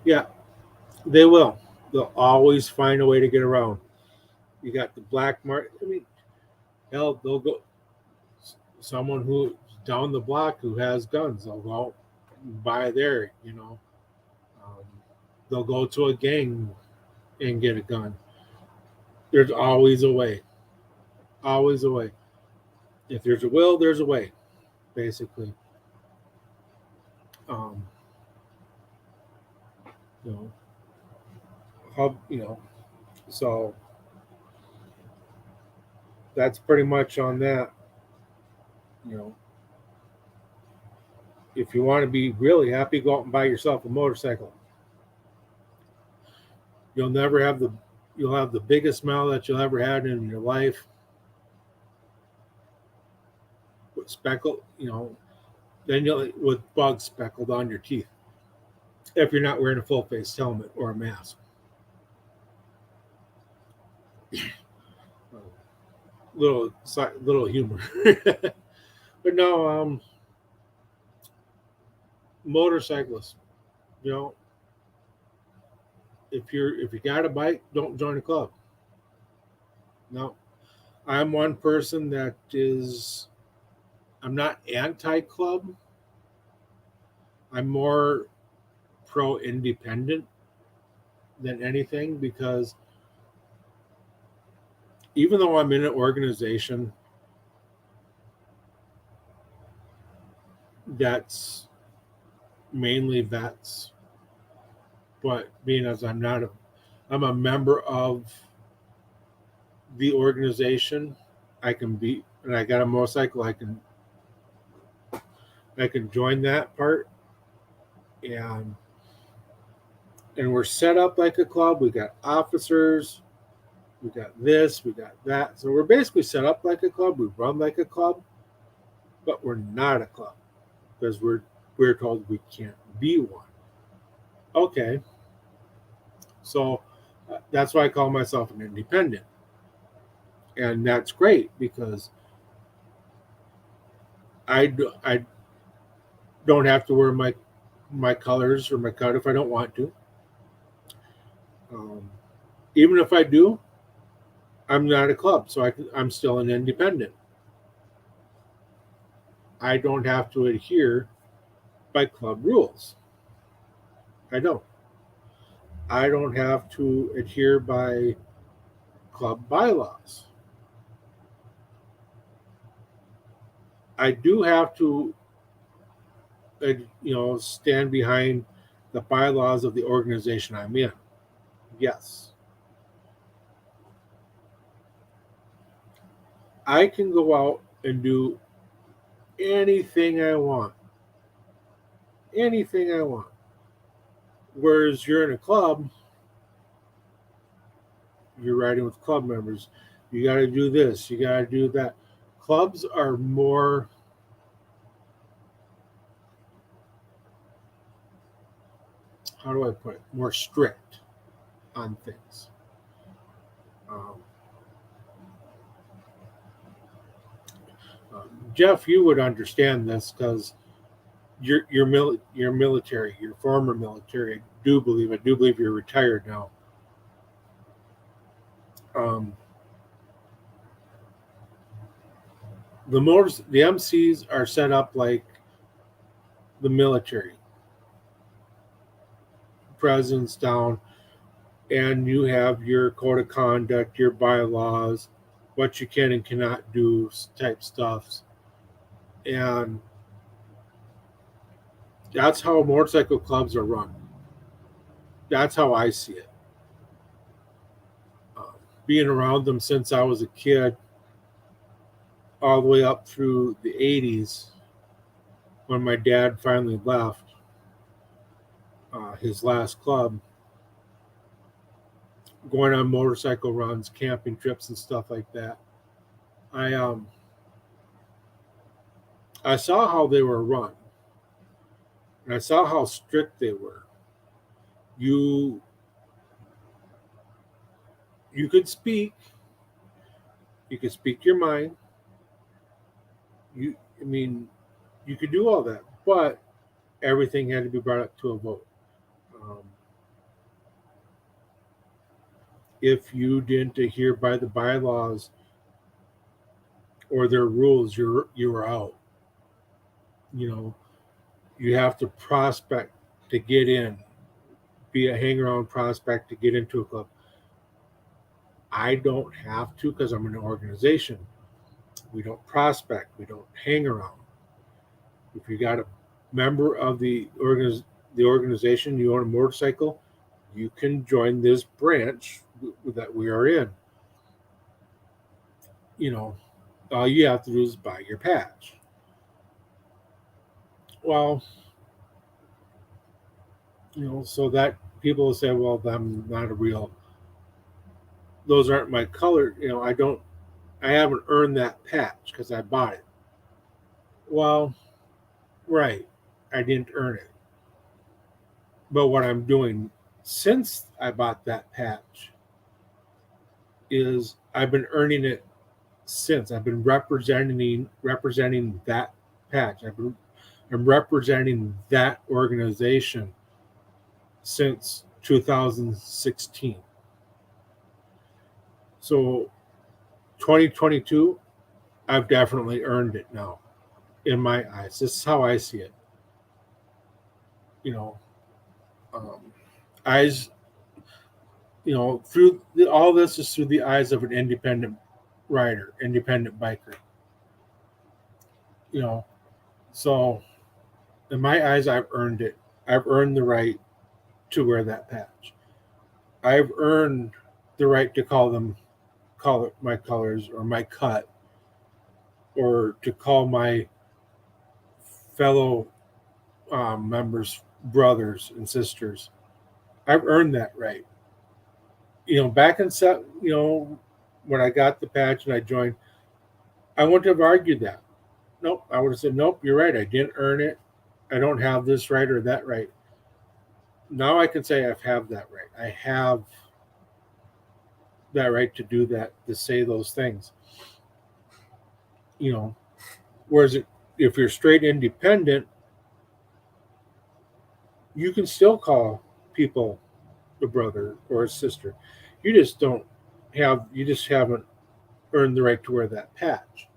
yeah, they will. They'll always find a way to get around. You got the black market. I mean, hell, they'll go someone who down the block who has guns. They'll go buy there. You know, um, they'll go to a gang and get a gun. There's always a way. Always a way. If there's a will, there's a way. Basically, um, you know, you know. So that's pretty much on that. You know, if you want to be really happy, go out and buy yourself a motorcycle. You'll never have the you'll have the biggest smile that you'll ever had in your life. With speckle, you know, then you'll with bugs speckled on your teeth if you're not wearing a full face helmet or a mask. Little humor, but no, motorcyclists. You know, if you got a bike, don't join a club. No, I'm one person that is. I'm not anti-club. I'm more pro-independent than anything because even though I'm in an organization that's mainly vets, but being as I'm a member of the organization, I can be, and I got a motorcycle, I can join that part, and we're set up like a club. We got officers, we got this, we got that. So we're basically set up like a club. We run like a club, but we're not a club because we're told we can't be one. Okay, so that's why I call myself an independent, and that's great because I don't have to wear my colors or my cut if I don't want to. Um, Even if I do, I'm not a club, so I'm still an independent. I don't have to adhere by club rules. I don't. I don't have to adhere by club bylaws. I do have to, stand behind the bylaws of the organization I'm in. Yes, I can go out and do anything I want. Anything I want. Whereas you're in a club, you're riding with club members. You got to do this. You got to do that. Clubs are more, how do I put it, more strict on things. Um, Jeff, you would understand this because you're military, you're former military. I do believe you're retired now. Um, the MCs are set up like the military, presidents down, and you have your code of conduct, your bylaws, what you can and cannot do type stuffs, and that's how motorcycle clubs are run. That's how I see it. Um, Being around them since I was a kid, all the way up through the '80s, when my dad finally left his last club, going on motorcycle runs, camping trips, and stuff like that. I um I saw how they were run, and I saw how strict they were. You you could speak, you could speak your mind. I mean, you could do all that, but everything had to be brought up to a vote. Um, if you didn't adhere by the bylaws or their rules, you were out. You know, you have to prospect to get in, be a hang around prospect to get into a club. I don't have to because I'm in an organization. We don't prospect, we don't hang around. If you got a member of the organization, you own a motorcycle, you can join this branch that we are in. You know, all you have to do is buy your patch. Well, so that people will say, well, I'm not a real, those aren't my color. I haven't earned that patch because I bought it. Well, right, I didn't earn it. But what I'm doing since I bought that patch is I've been earning it since. I've been representing that patch. I'm representing that organization since 2016. So 2022, I've definitely earned it now in my eyes. This is how I see it. You know, um, eyes. All this is through the eyes of an independent rider, independent biker. You know, so in my eyes, I've earned it. I've earned the right to wear that patch. I've earned the right to call it my colors or my cut or to call my fellow members brothers and sisters. I've earned that right. Back in when I got the patch and I joined, I wouldn't have argued that. Nope, I would have said, nope, you're right. I didn't earn it. I don't have this right or that right. Now I can say I have that right. I have that right to do that, to say those things. You know, whereas if you're straight independent, you can still call people a brother or a sister. You just haven't earned the right to wear that patch,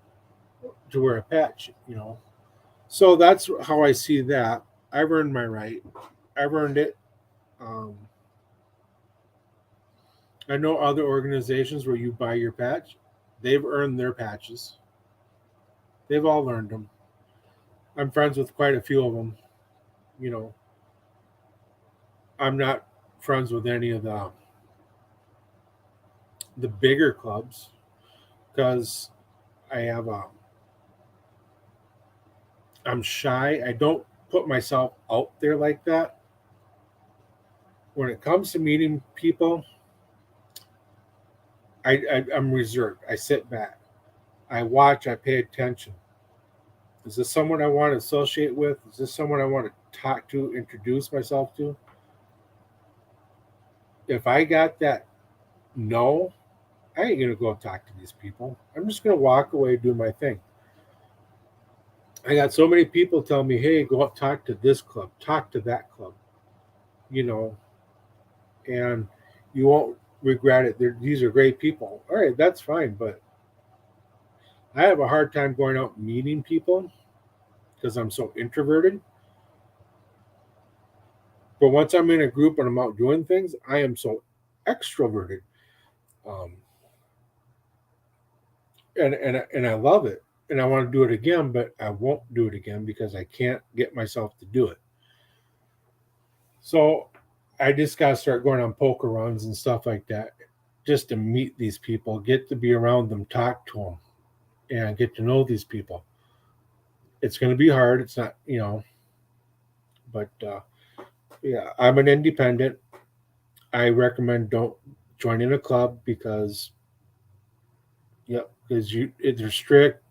to wear a patch. So that's how I see that. I've earned my right. I've earned it. Um, I know other organizations where you buy your patch, they've earned their patches. They've all earned them. I'm friends with quite a few of them. You know, I'm not friends with any of the bigger clubs because I have I'm shy. I don't put myself out there like that. When it comes to meeting people, I'm reserved. I sit back. I watch. I pay attention. Is this someone I want to associate with? Is this someone I want to talk to, introduce myself to? If I got that no, I ain't gonna go talk to these people. I'm just gonna walk away, do my thing. I got so many people tell me, "Hey, go up, talk to this club, talk to that club," you know, and you won't regret it. These are great people. All right, that's fine, but I have a hard time going out meeting people because I'm so introverted. But once I'm in a group and I'm out doing things, I am so extroverted, um, and I love it, and I want to do it again, but I won't do it again because I can't get myself to do it. So I just got to start going on poker runs and stuff like that, just to meet these people, get to be around them, talk to them, and get to know these people. It's going to be hard. It's not, but yeah, I'm an independent. I recommend don't join in a club because, yeah, because they're strict.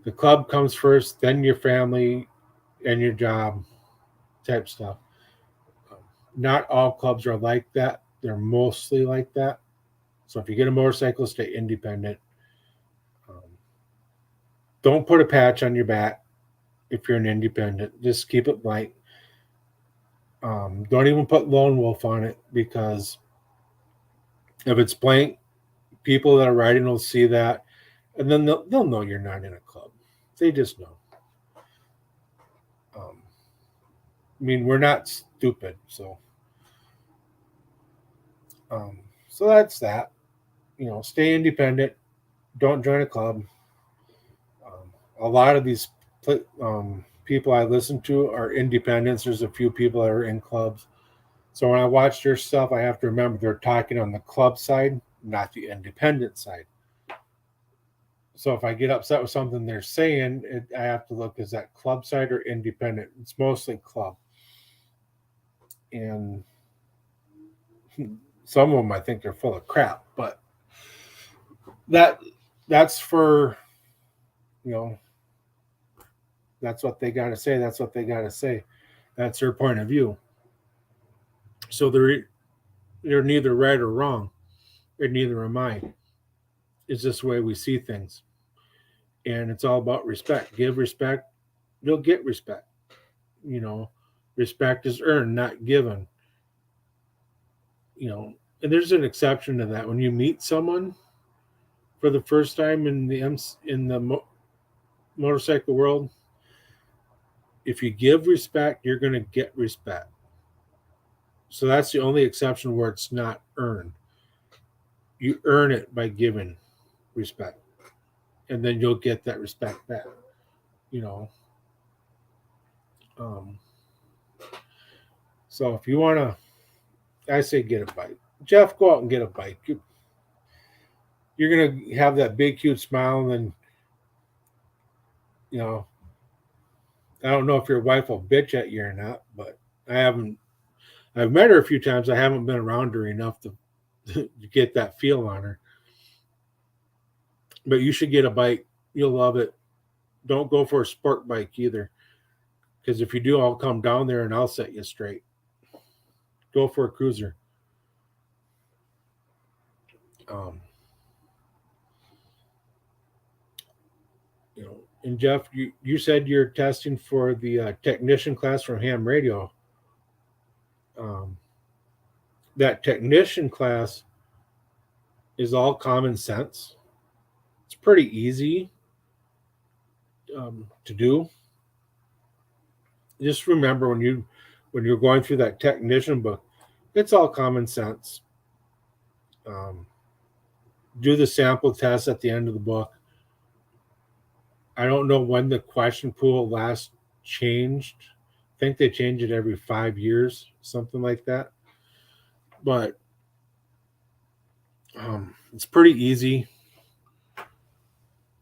The club comes first, then your family and your job type stuff. Um, Not all clubs are like that. They're mostly like that. So if you get a motorcycle, stay independent. Um, don't put a patch on your back if you're an independent. Just keep it blank. Don't even put Lone Wolf on it because if it's blank, people that are riding will see that, and then they'll know you're not in a club. They just know. I mean, we're not stupid, um, so that's that. Stay independent. Don't join a club. A lot of these people I listen to are independents. There's a few people that are in clubs. So when I watch their stuff, I have to remember they're talking on the club side, not the independent side. So if I get upset with something they're saying, I have to look, is that club side or independent? It's mostly club. And some of them I think they're full of crap, but that that's for, you know, that's what they got to say. That's what they got to say. That's their point of view. So they're neither right or wrong, and neither am I. It's just the way we see things, and it's all about respect. Give respect, you'll get respect. You know, respect is earned, not given. And there's an exception to that. When you meet someone for the first time in the motorcycle world, if you give respect, you're going to get respect. So that's the only exception where it's not earned. You earn it by giving respect, and then you'll get that respect back. You know, um, so if you want to, I say get a bike. Jeff, go out and get a bike. You're gonna have that big, huge smile, and then You know, I don't know if your wife will bitch at you or not, but I haven't. I've met her a few times. I haven't been around her enough to, to get that feel on her. But you should get a bike. You'll love it. Don't go for a sport bike either, because if you do, I'll come down there and I'll set you straight. Go for a cruiser. Um, and Jeff, you said you're testing for the technician class from Ham Radio. Um, that technician class is all common sense. It's pretty easy to do. Just remember when you're going through that technician book, it's all common sense. Um, do the sample test at the end of the book. I don't know when the question pool last changed. I think they change it every 5 years, something like that. But it's pretty easy.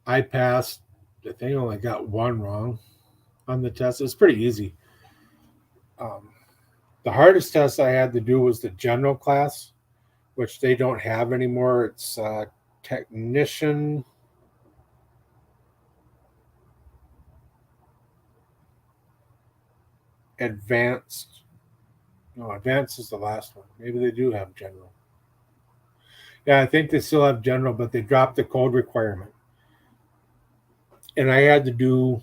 I passed. I think I only got one wrong on the test. It's pretty easy. Um, the hardest test I had to do was the general class, which they don't have anymore. It's technician advanced. No, advanced is the last one. Maybe they do have general. Yeah, I think they still have general, but they dropped the code requirement. And I had to do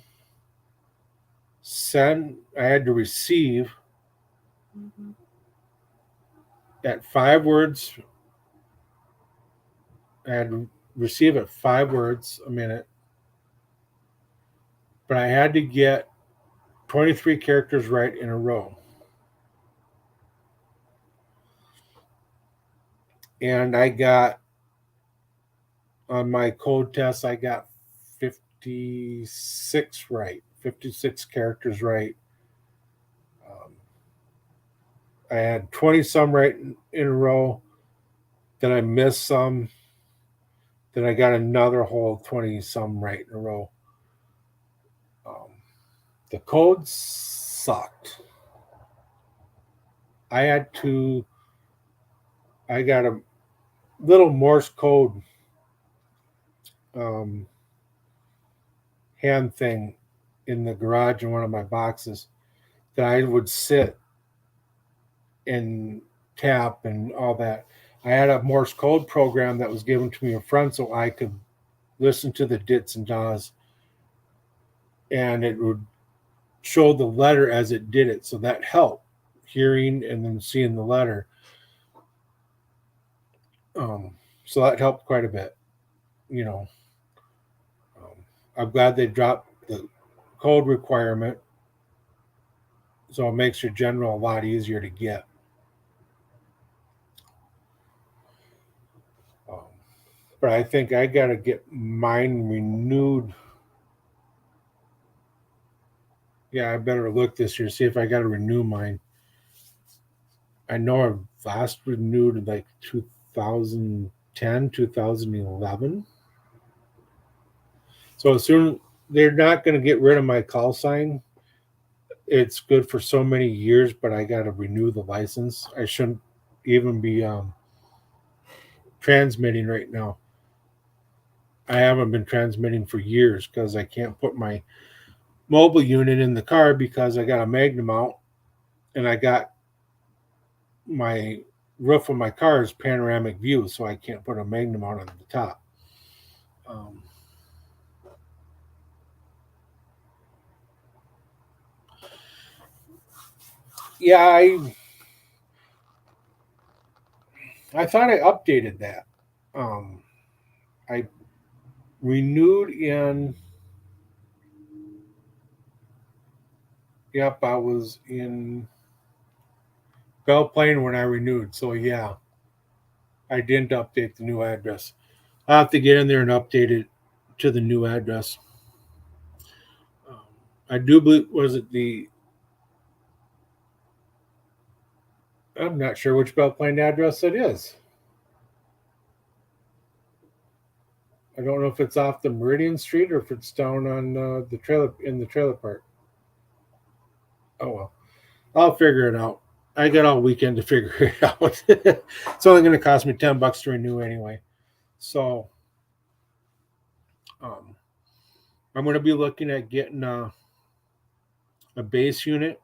send, I had to receive at 5 words. I had to receive at 5 words a minute, but I had to get 23 characters right in a row. And I got, on my code test, I got 56 right, 56 characters right. Um, I had 20 some right in a row. Then I missed some. Then I got another whole 20 some right in a row. Um, the code sucked. I had to, I got a little Morse code um, hand thing in the garage in one of my boxes that I would sit and tap and all that. I had a Morse code program that was given to me in front so I could listen to the dits and das, and it would show the letter as it did it. So that helped hearing and then seeing the letter. So that helped quite a bit. You know, I'm glad they dropped the code requirement, so it makes your general a lot easier to get. Um, but I think I got to get mine renewed. Yeah, I better look this year, see if I got to renew mine. I know I've last renewed in like 2010, 2011. So as soon they're not going to get rid of my call sign. It's good for so many years, but I got to renew the license. I shouldn't even be transmitting right now. I haven't been transmitting for years because I can't put my mobile unit in the car because I got a Magnum out and I got my roof of my car is panoramic view, so I can't put a Magnum out on the top. Um, yeah, I thought I updated that. Um, I renewed in. Yep, I was in Belle Plaine when I renewed. So yeah, I didn't update the new address. I'll have to get in there and update it to the new address. Um, I do believe was it the I'm not sure which Belle Plaine address it is. I don't know if it's off the Meridian Street or if it's down on the trailer in the trailer park. Oh well, I'll figure it out. I got all weekend to figure it out. It's only going to cost me $10 to renew anyway. So um, I'm going to be looking at getting a base unit.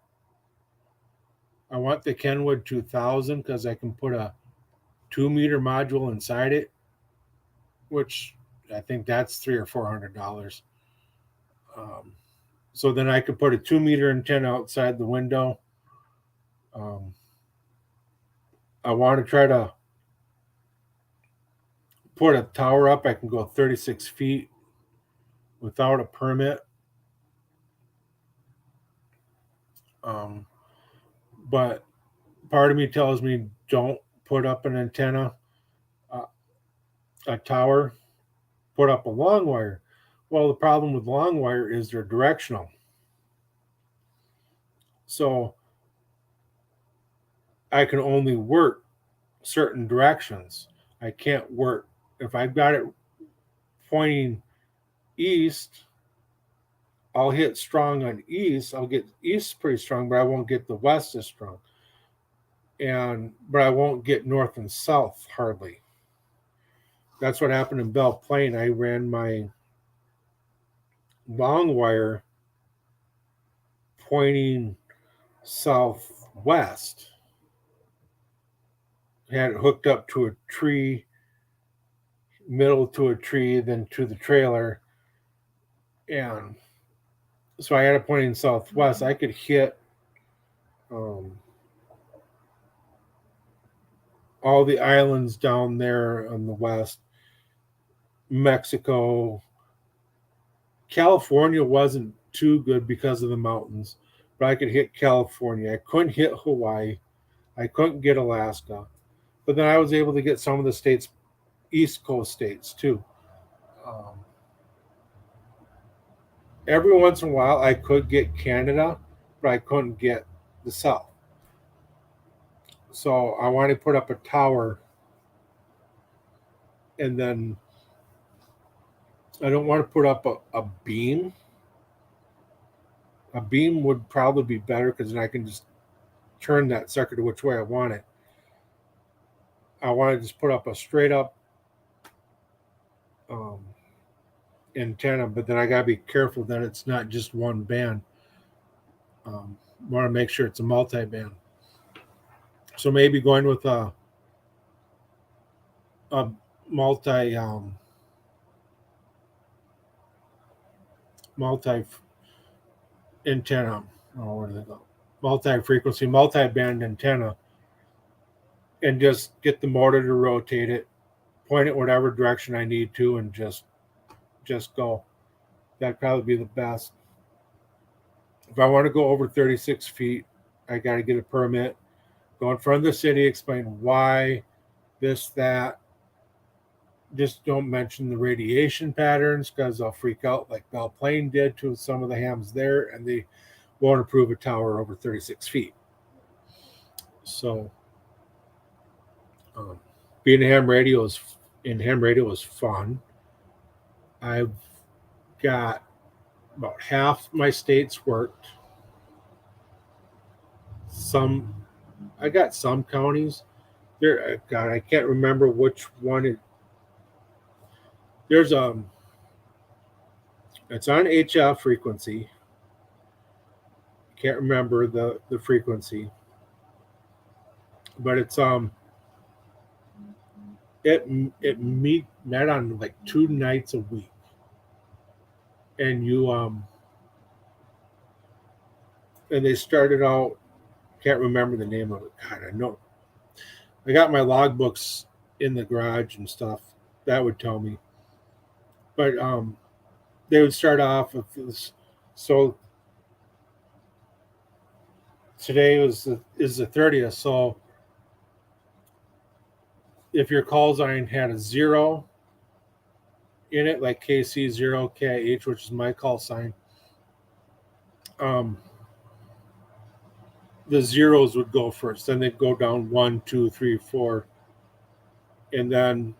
I want the Kenwood 2000 because I can put a 2 meter module inside it, which I think that's $300 or $400. Um, so then I could put a 2 meter antenna outside the window. Um, I want to try to put a tower up. I can go 36 feet without a permit. Um, but part of me tells me don't put up an antenna, uh, a tower, put up a long wire. Well, the problem with long wire is they're directional. So I can only work certain directions. I can't work if I've got it pointing east. I'll hit strong on east. I'll get east pretty strong, but I won't get the west as strong. But I won't get north and south hardly. That's what happened in Belle Plaine. I ran my long wire pointing southwest. Had it hooked up to a tree, middle to a tree, then to the trailer, and so I had it pointing southwest. I could hit um, all the islands down there on the west, Mexico. California wasn't too good because of the mountains, but I could hit California. I couldn't hit Hawaii. I couldn't get Alaska. But then I was able to get some of the states, East Coast states too. Um, every once in a while, I could get Canada, but I couldn't get the South. So I wanted to put up a tower, and then I don't want to put up a beam. A beam would probably be better because then I can just turn that sucker to which way I want it. I want to just put up a straight up um, antenna, but then I got to be careful that it's not just one band. Want to make sure it's a multi band. So maybe going with a multi multi antenna. Oh, where do they go? Multi frequency, multi band antenna, and just get the motor to rotate it, point it whatever direction I need to, and just go. That'd probably be the best. If I want to go over 36 feet, I got to get a permit. Go in front of the city, explain why, this, that. Just don't mention the radiation patterns because they'll freak out like Belle Plaine did to some of the hams there, and they won't approve a tower over 36 feet. So, um, being in ham radio is fun. I've got about half my states worked. Some I got some counties. There, God, I can't remember which one. There's it's on HF frequency. Can't remember the frequency, but it it met on like 2 nights a week, and and they started out. Can't remember the name of it. God, I know. I got my logbooks in the garage and stuff. That would tell me, but they would start off with this. So today is the 30th. So if your call sign had a zero in it, like KC0KH, which is my call sign, um, the zeros would go first. Then they'd go down one, two, three, four, and then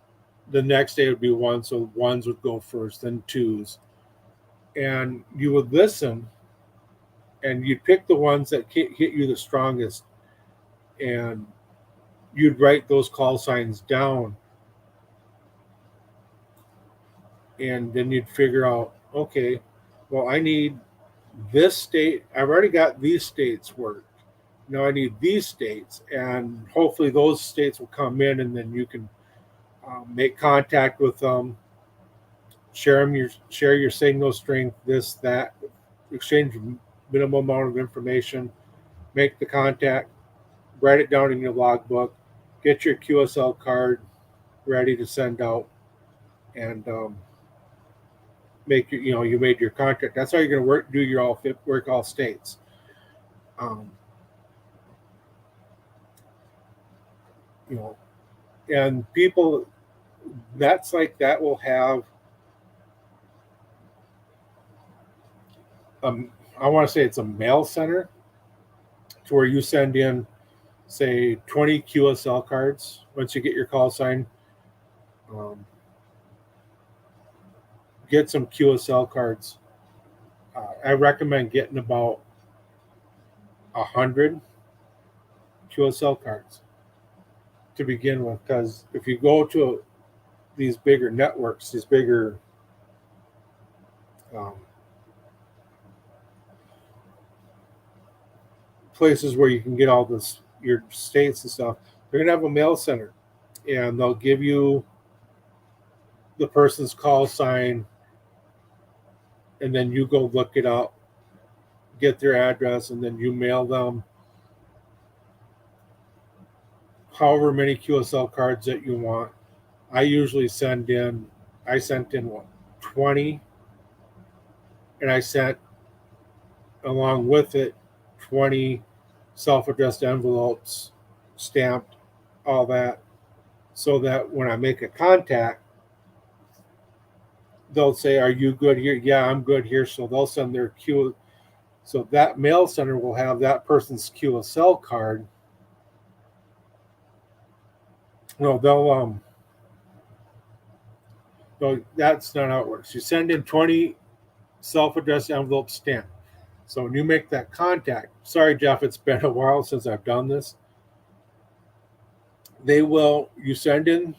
The next day would be one, so ones would go first, then twos, and you would listen, and you'd pick the ones that hit you the strongest, and you'd write those call signs down, and then you'd figure out, okay, well, I need this state. I've already got these states worked. Now I need these states, and hopefully those states will come in, and then you can make contact with them, share your signal strength, this that, exchange minimum amount of information, make the contact, write it down in your logbook, get your QSL card ready to send out, and make your, you made your contract. That's how you're going to do your work all states. Um, you know, and people that's like that will have um, I want to say it's a mail center to where you send in, say, 20 QSL cards once you get your call sign. Um, get some QSL cards. I recommend getting about 100 QSL cards to begin with, because if you go to these bigger networks, these bigger um, places where you can get all this your states and stuff, they're gonna have a mail center, and they'll give you the person's call sign, and then you go look it up, get their address, and then you mail them however many QSL cards that you want. I usually I sent in what, 20, and I sent along with it 20 self addressed envelopes, stamped, all that, so that when I make a contact, they'll say, "Are you good here?" "Yeah, I'm good here." So they'll send their Q. So that mail center will have that person's QSL card. No, no, that's not how it works. You send in 20 self-addressed envelopes stamped. So when you make that contact, sorry, Jeff, it's been a while since I've done this. You send in,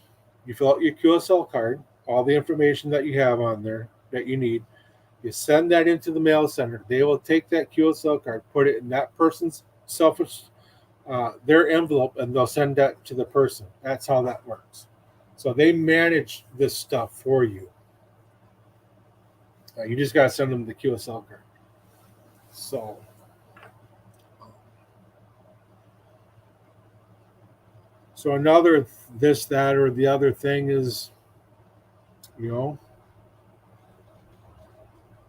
you fill out your QSL card, all the information that you have on there that you need. You send that into the mail center. They will take that QSL card, put it in that person's their envelope, and they'll send that to the person. That's how that works. So they manage this stuff for you. You just got to send them the QSL card. So, so another this, that, or the other thing is, you know,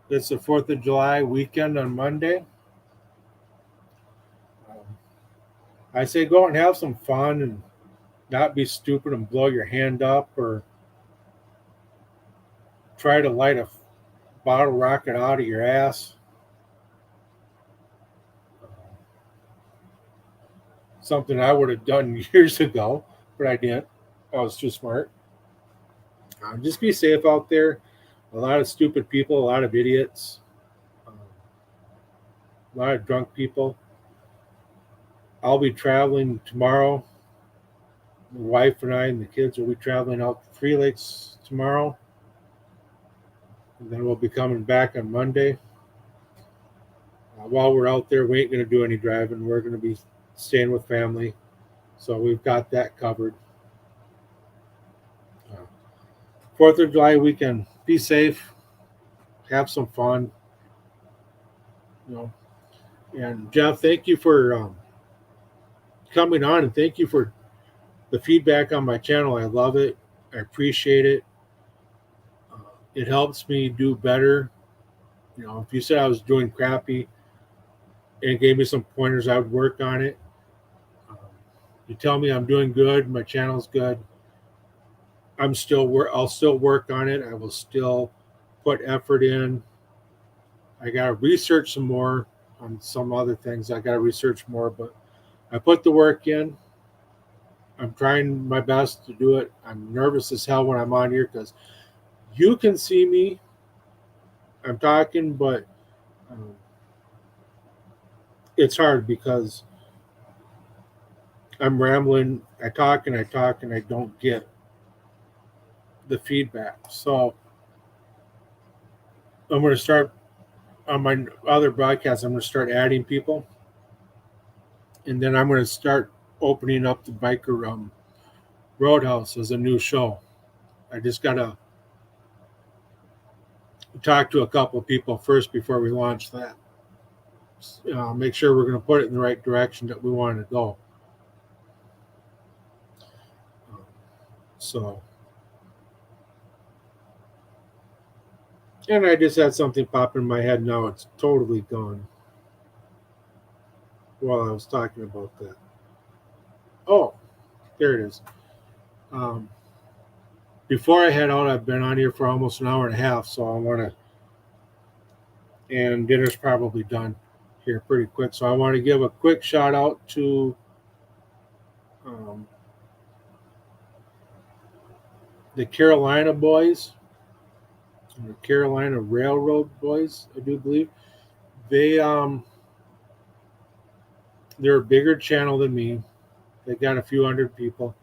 it's the 4th of July weekend on Monday. Um, I say go out and have some fun and not be stupid and blow your hand up or try to light a bottle rocket out of your ass. Something I would have done years ago, but I didn't. I was too smart. Just be safe out there. A lot of stupid people, a lot of idiots, a lot of drunk people. I'll be traveling tomorrow. My wife and I and the kids will be traveling out to Three Lakes tomorrow. And then we'll be coming back on Monday. While we're out there, we ain't going to do any driving. We're going to be staying with family. So we've got that covered. 4th of July weekend. Be safe. Have some fun. You know. And Jeff, thank you for coming on, and thank you for the feedback on my channel. I love it. I appreciate it. It helps me do better. If you said I was doing crappy and gave me some pointers, I would work on it. Um, you tell me I'm doing good, my channel's good. I'll still work on it. I will still put effort in. I gotta research some more on some other things. I gotta research more, but I put the work in, I'm trying my best to do it. I'm nervous as hell when I'm on here because you can see me. I'm talking, but um, it's hard because I'm rambling. I talk and I talk and I don't get the feedback. So I'm going to start on my other broadcast. I'm going to start adding people, and then I'm going to start opening up the biker Roadhouse as a new show. I just got to talk to a couple of people first before we launch that. Make sure we're going to put it in the right direction that we want to go. Um, so, and I just had something pop in my head. Now it's totally gone while I was talking about that. Oh, there it is. Um, Before I head out, I've been on here for almost an hour and a half, so I want to, and dinner's probably done here pretty quick. So I want to give a quick shout out to um, the Carolina boys, the Carolina Railroad boys, I do believe. They they're a bigger channel than me. They got a few hundred people,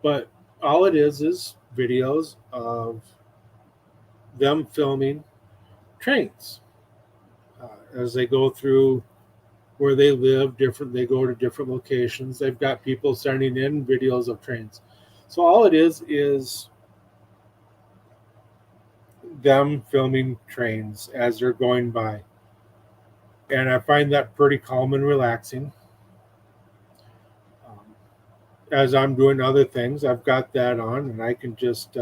but all it is videos of them filming trains as they go through where they live. Different, they go to different locations. They've got people sending in videos of trains. So all it is them filming trains as they're going by, and I find that pretty calm and relaxing. Um, as I'm doing other things, I've got that on, and I can just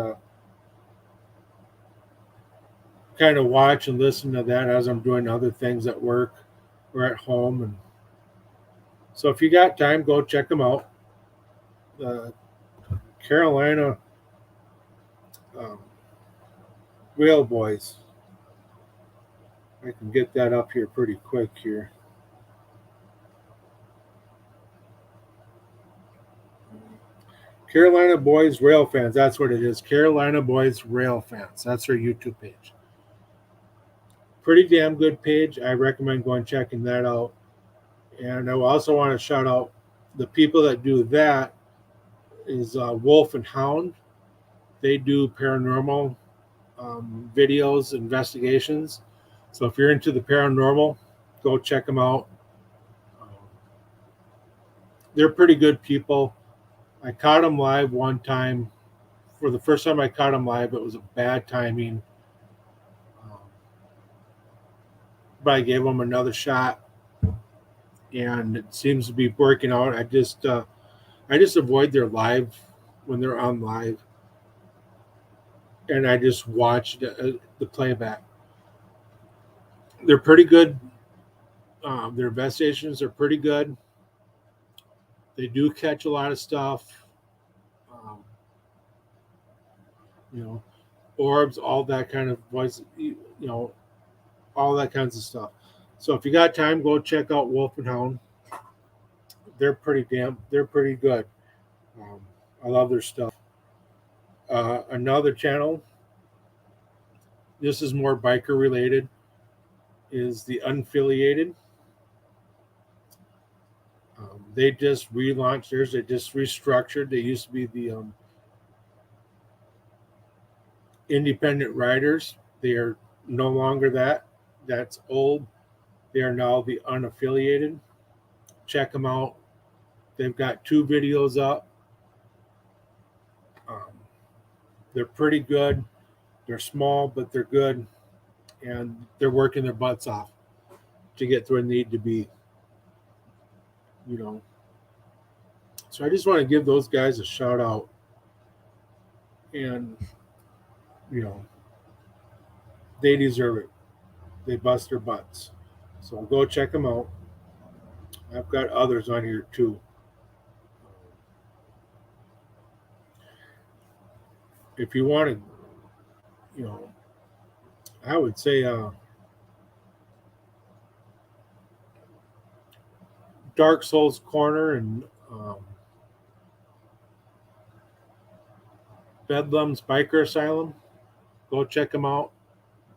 kind of watch and listen to that as I'm doing other things at work or at home. And so, if you got time, go check them out. The Carolina um, Rail Boys. I can get that up here pretty quick here. Carolina Boys Rail Fans. That's what it is. Carolina Boys Rail Fans. That's their YouTube page. Pretty damn good page. I recommend going checking that out. And I also want to shout out the people that do that is Wolf and Hound. They do paranormal videos, investigations. So if you're into the paranormal, go check them out. Um, they're pretty good people. I caught them live one time. For the first time I caught them live, it was a bad timing, um, but I gave them another shot, and it seems to be working out. I just avoid their live when they're on live, and I just watch the playback. They're pretty good. Their investigations are pretty good. They do catch a lot of stuff, um, you know, orbs, all that kind of voice, all that kinds of stuff. So if you got time, go check out Wolf and Hound. They're pretty good. Um, I love their stuff. Another channel, this is more biker related, is the Unaffiliated. They just relaunched theirs. They just restructured. They used to be the Independent Riders. They are no longer that. That's old. They are now the Unaffiliated. Check them out. They've got 2 videos up. Um, they're pretty good. They're small, but they're good, and they're working their butts off to get to where they need to be. You know, so I just want to give those guys a shout out, and you know, they deserve it. They bust their butts. So go check them out. I've got others on here too. If you want to, you know, I would say Dark Souls Corner and Bedlam's Biker Asylum. Go check them out.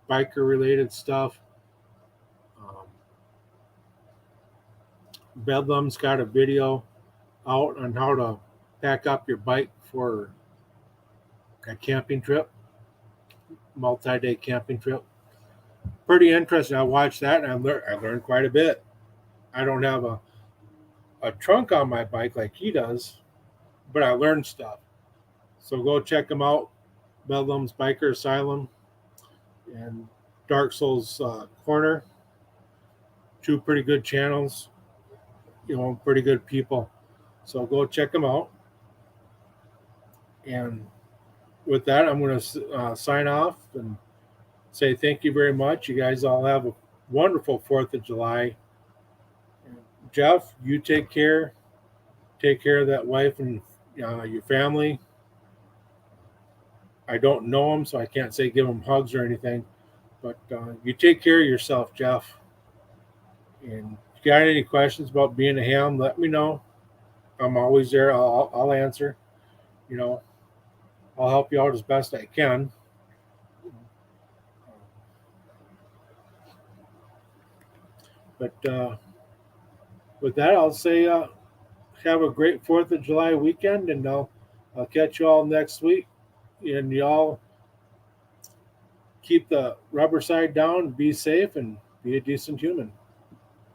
Biker related stuff. Um, Bedlam's got a video out on how to pack up your bike for a camping trip, multi-day camping trip. Pretty interesting. I watched that and I learned quite a bit. I don't have a trunk on my bike like he does, but I learned stuff. So go check them out. Bedlam's Biker Asylum and Dark Souls Corner. Two pretty good channels, pretty good people. So go check them out. And with that, I'm going to sign off and say thank you very much. You guys all have a wonderful 4th of July. Jeff, you take care. Take care of that wife and your family. I don't know them, so I can't say give them hugs or anything. But you take care of yourself, Jeff. And if you got any questions about being a ham, let me know. I'm always there. I'll answer. You know, I'll help you out as best I can. But with that, I'll say have a great 4th of July weekend, and I'll catch you all next week. And y'all keep the rubber side down, be safe, and be a decent human.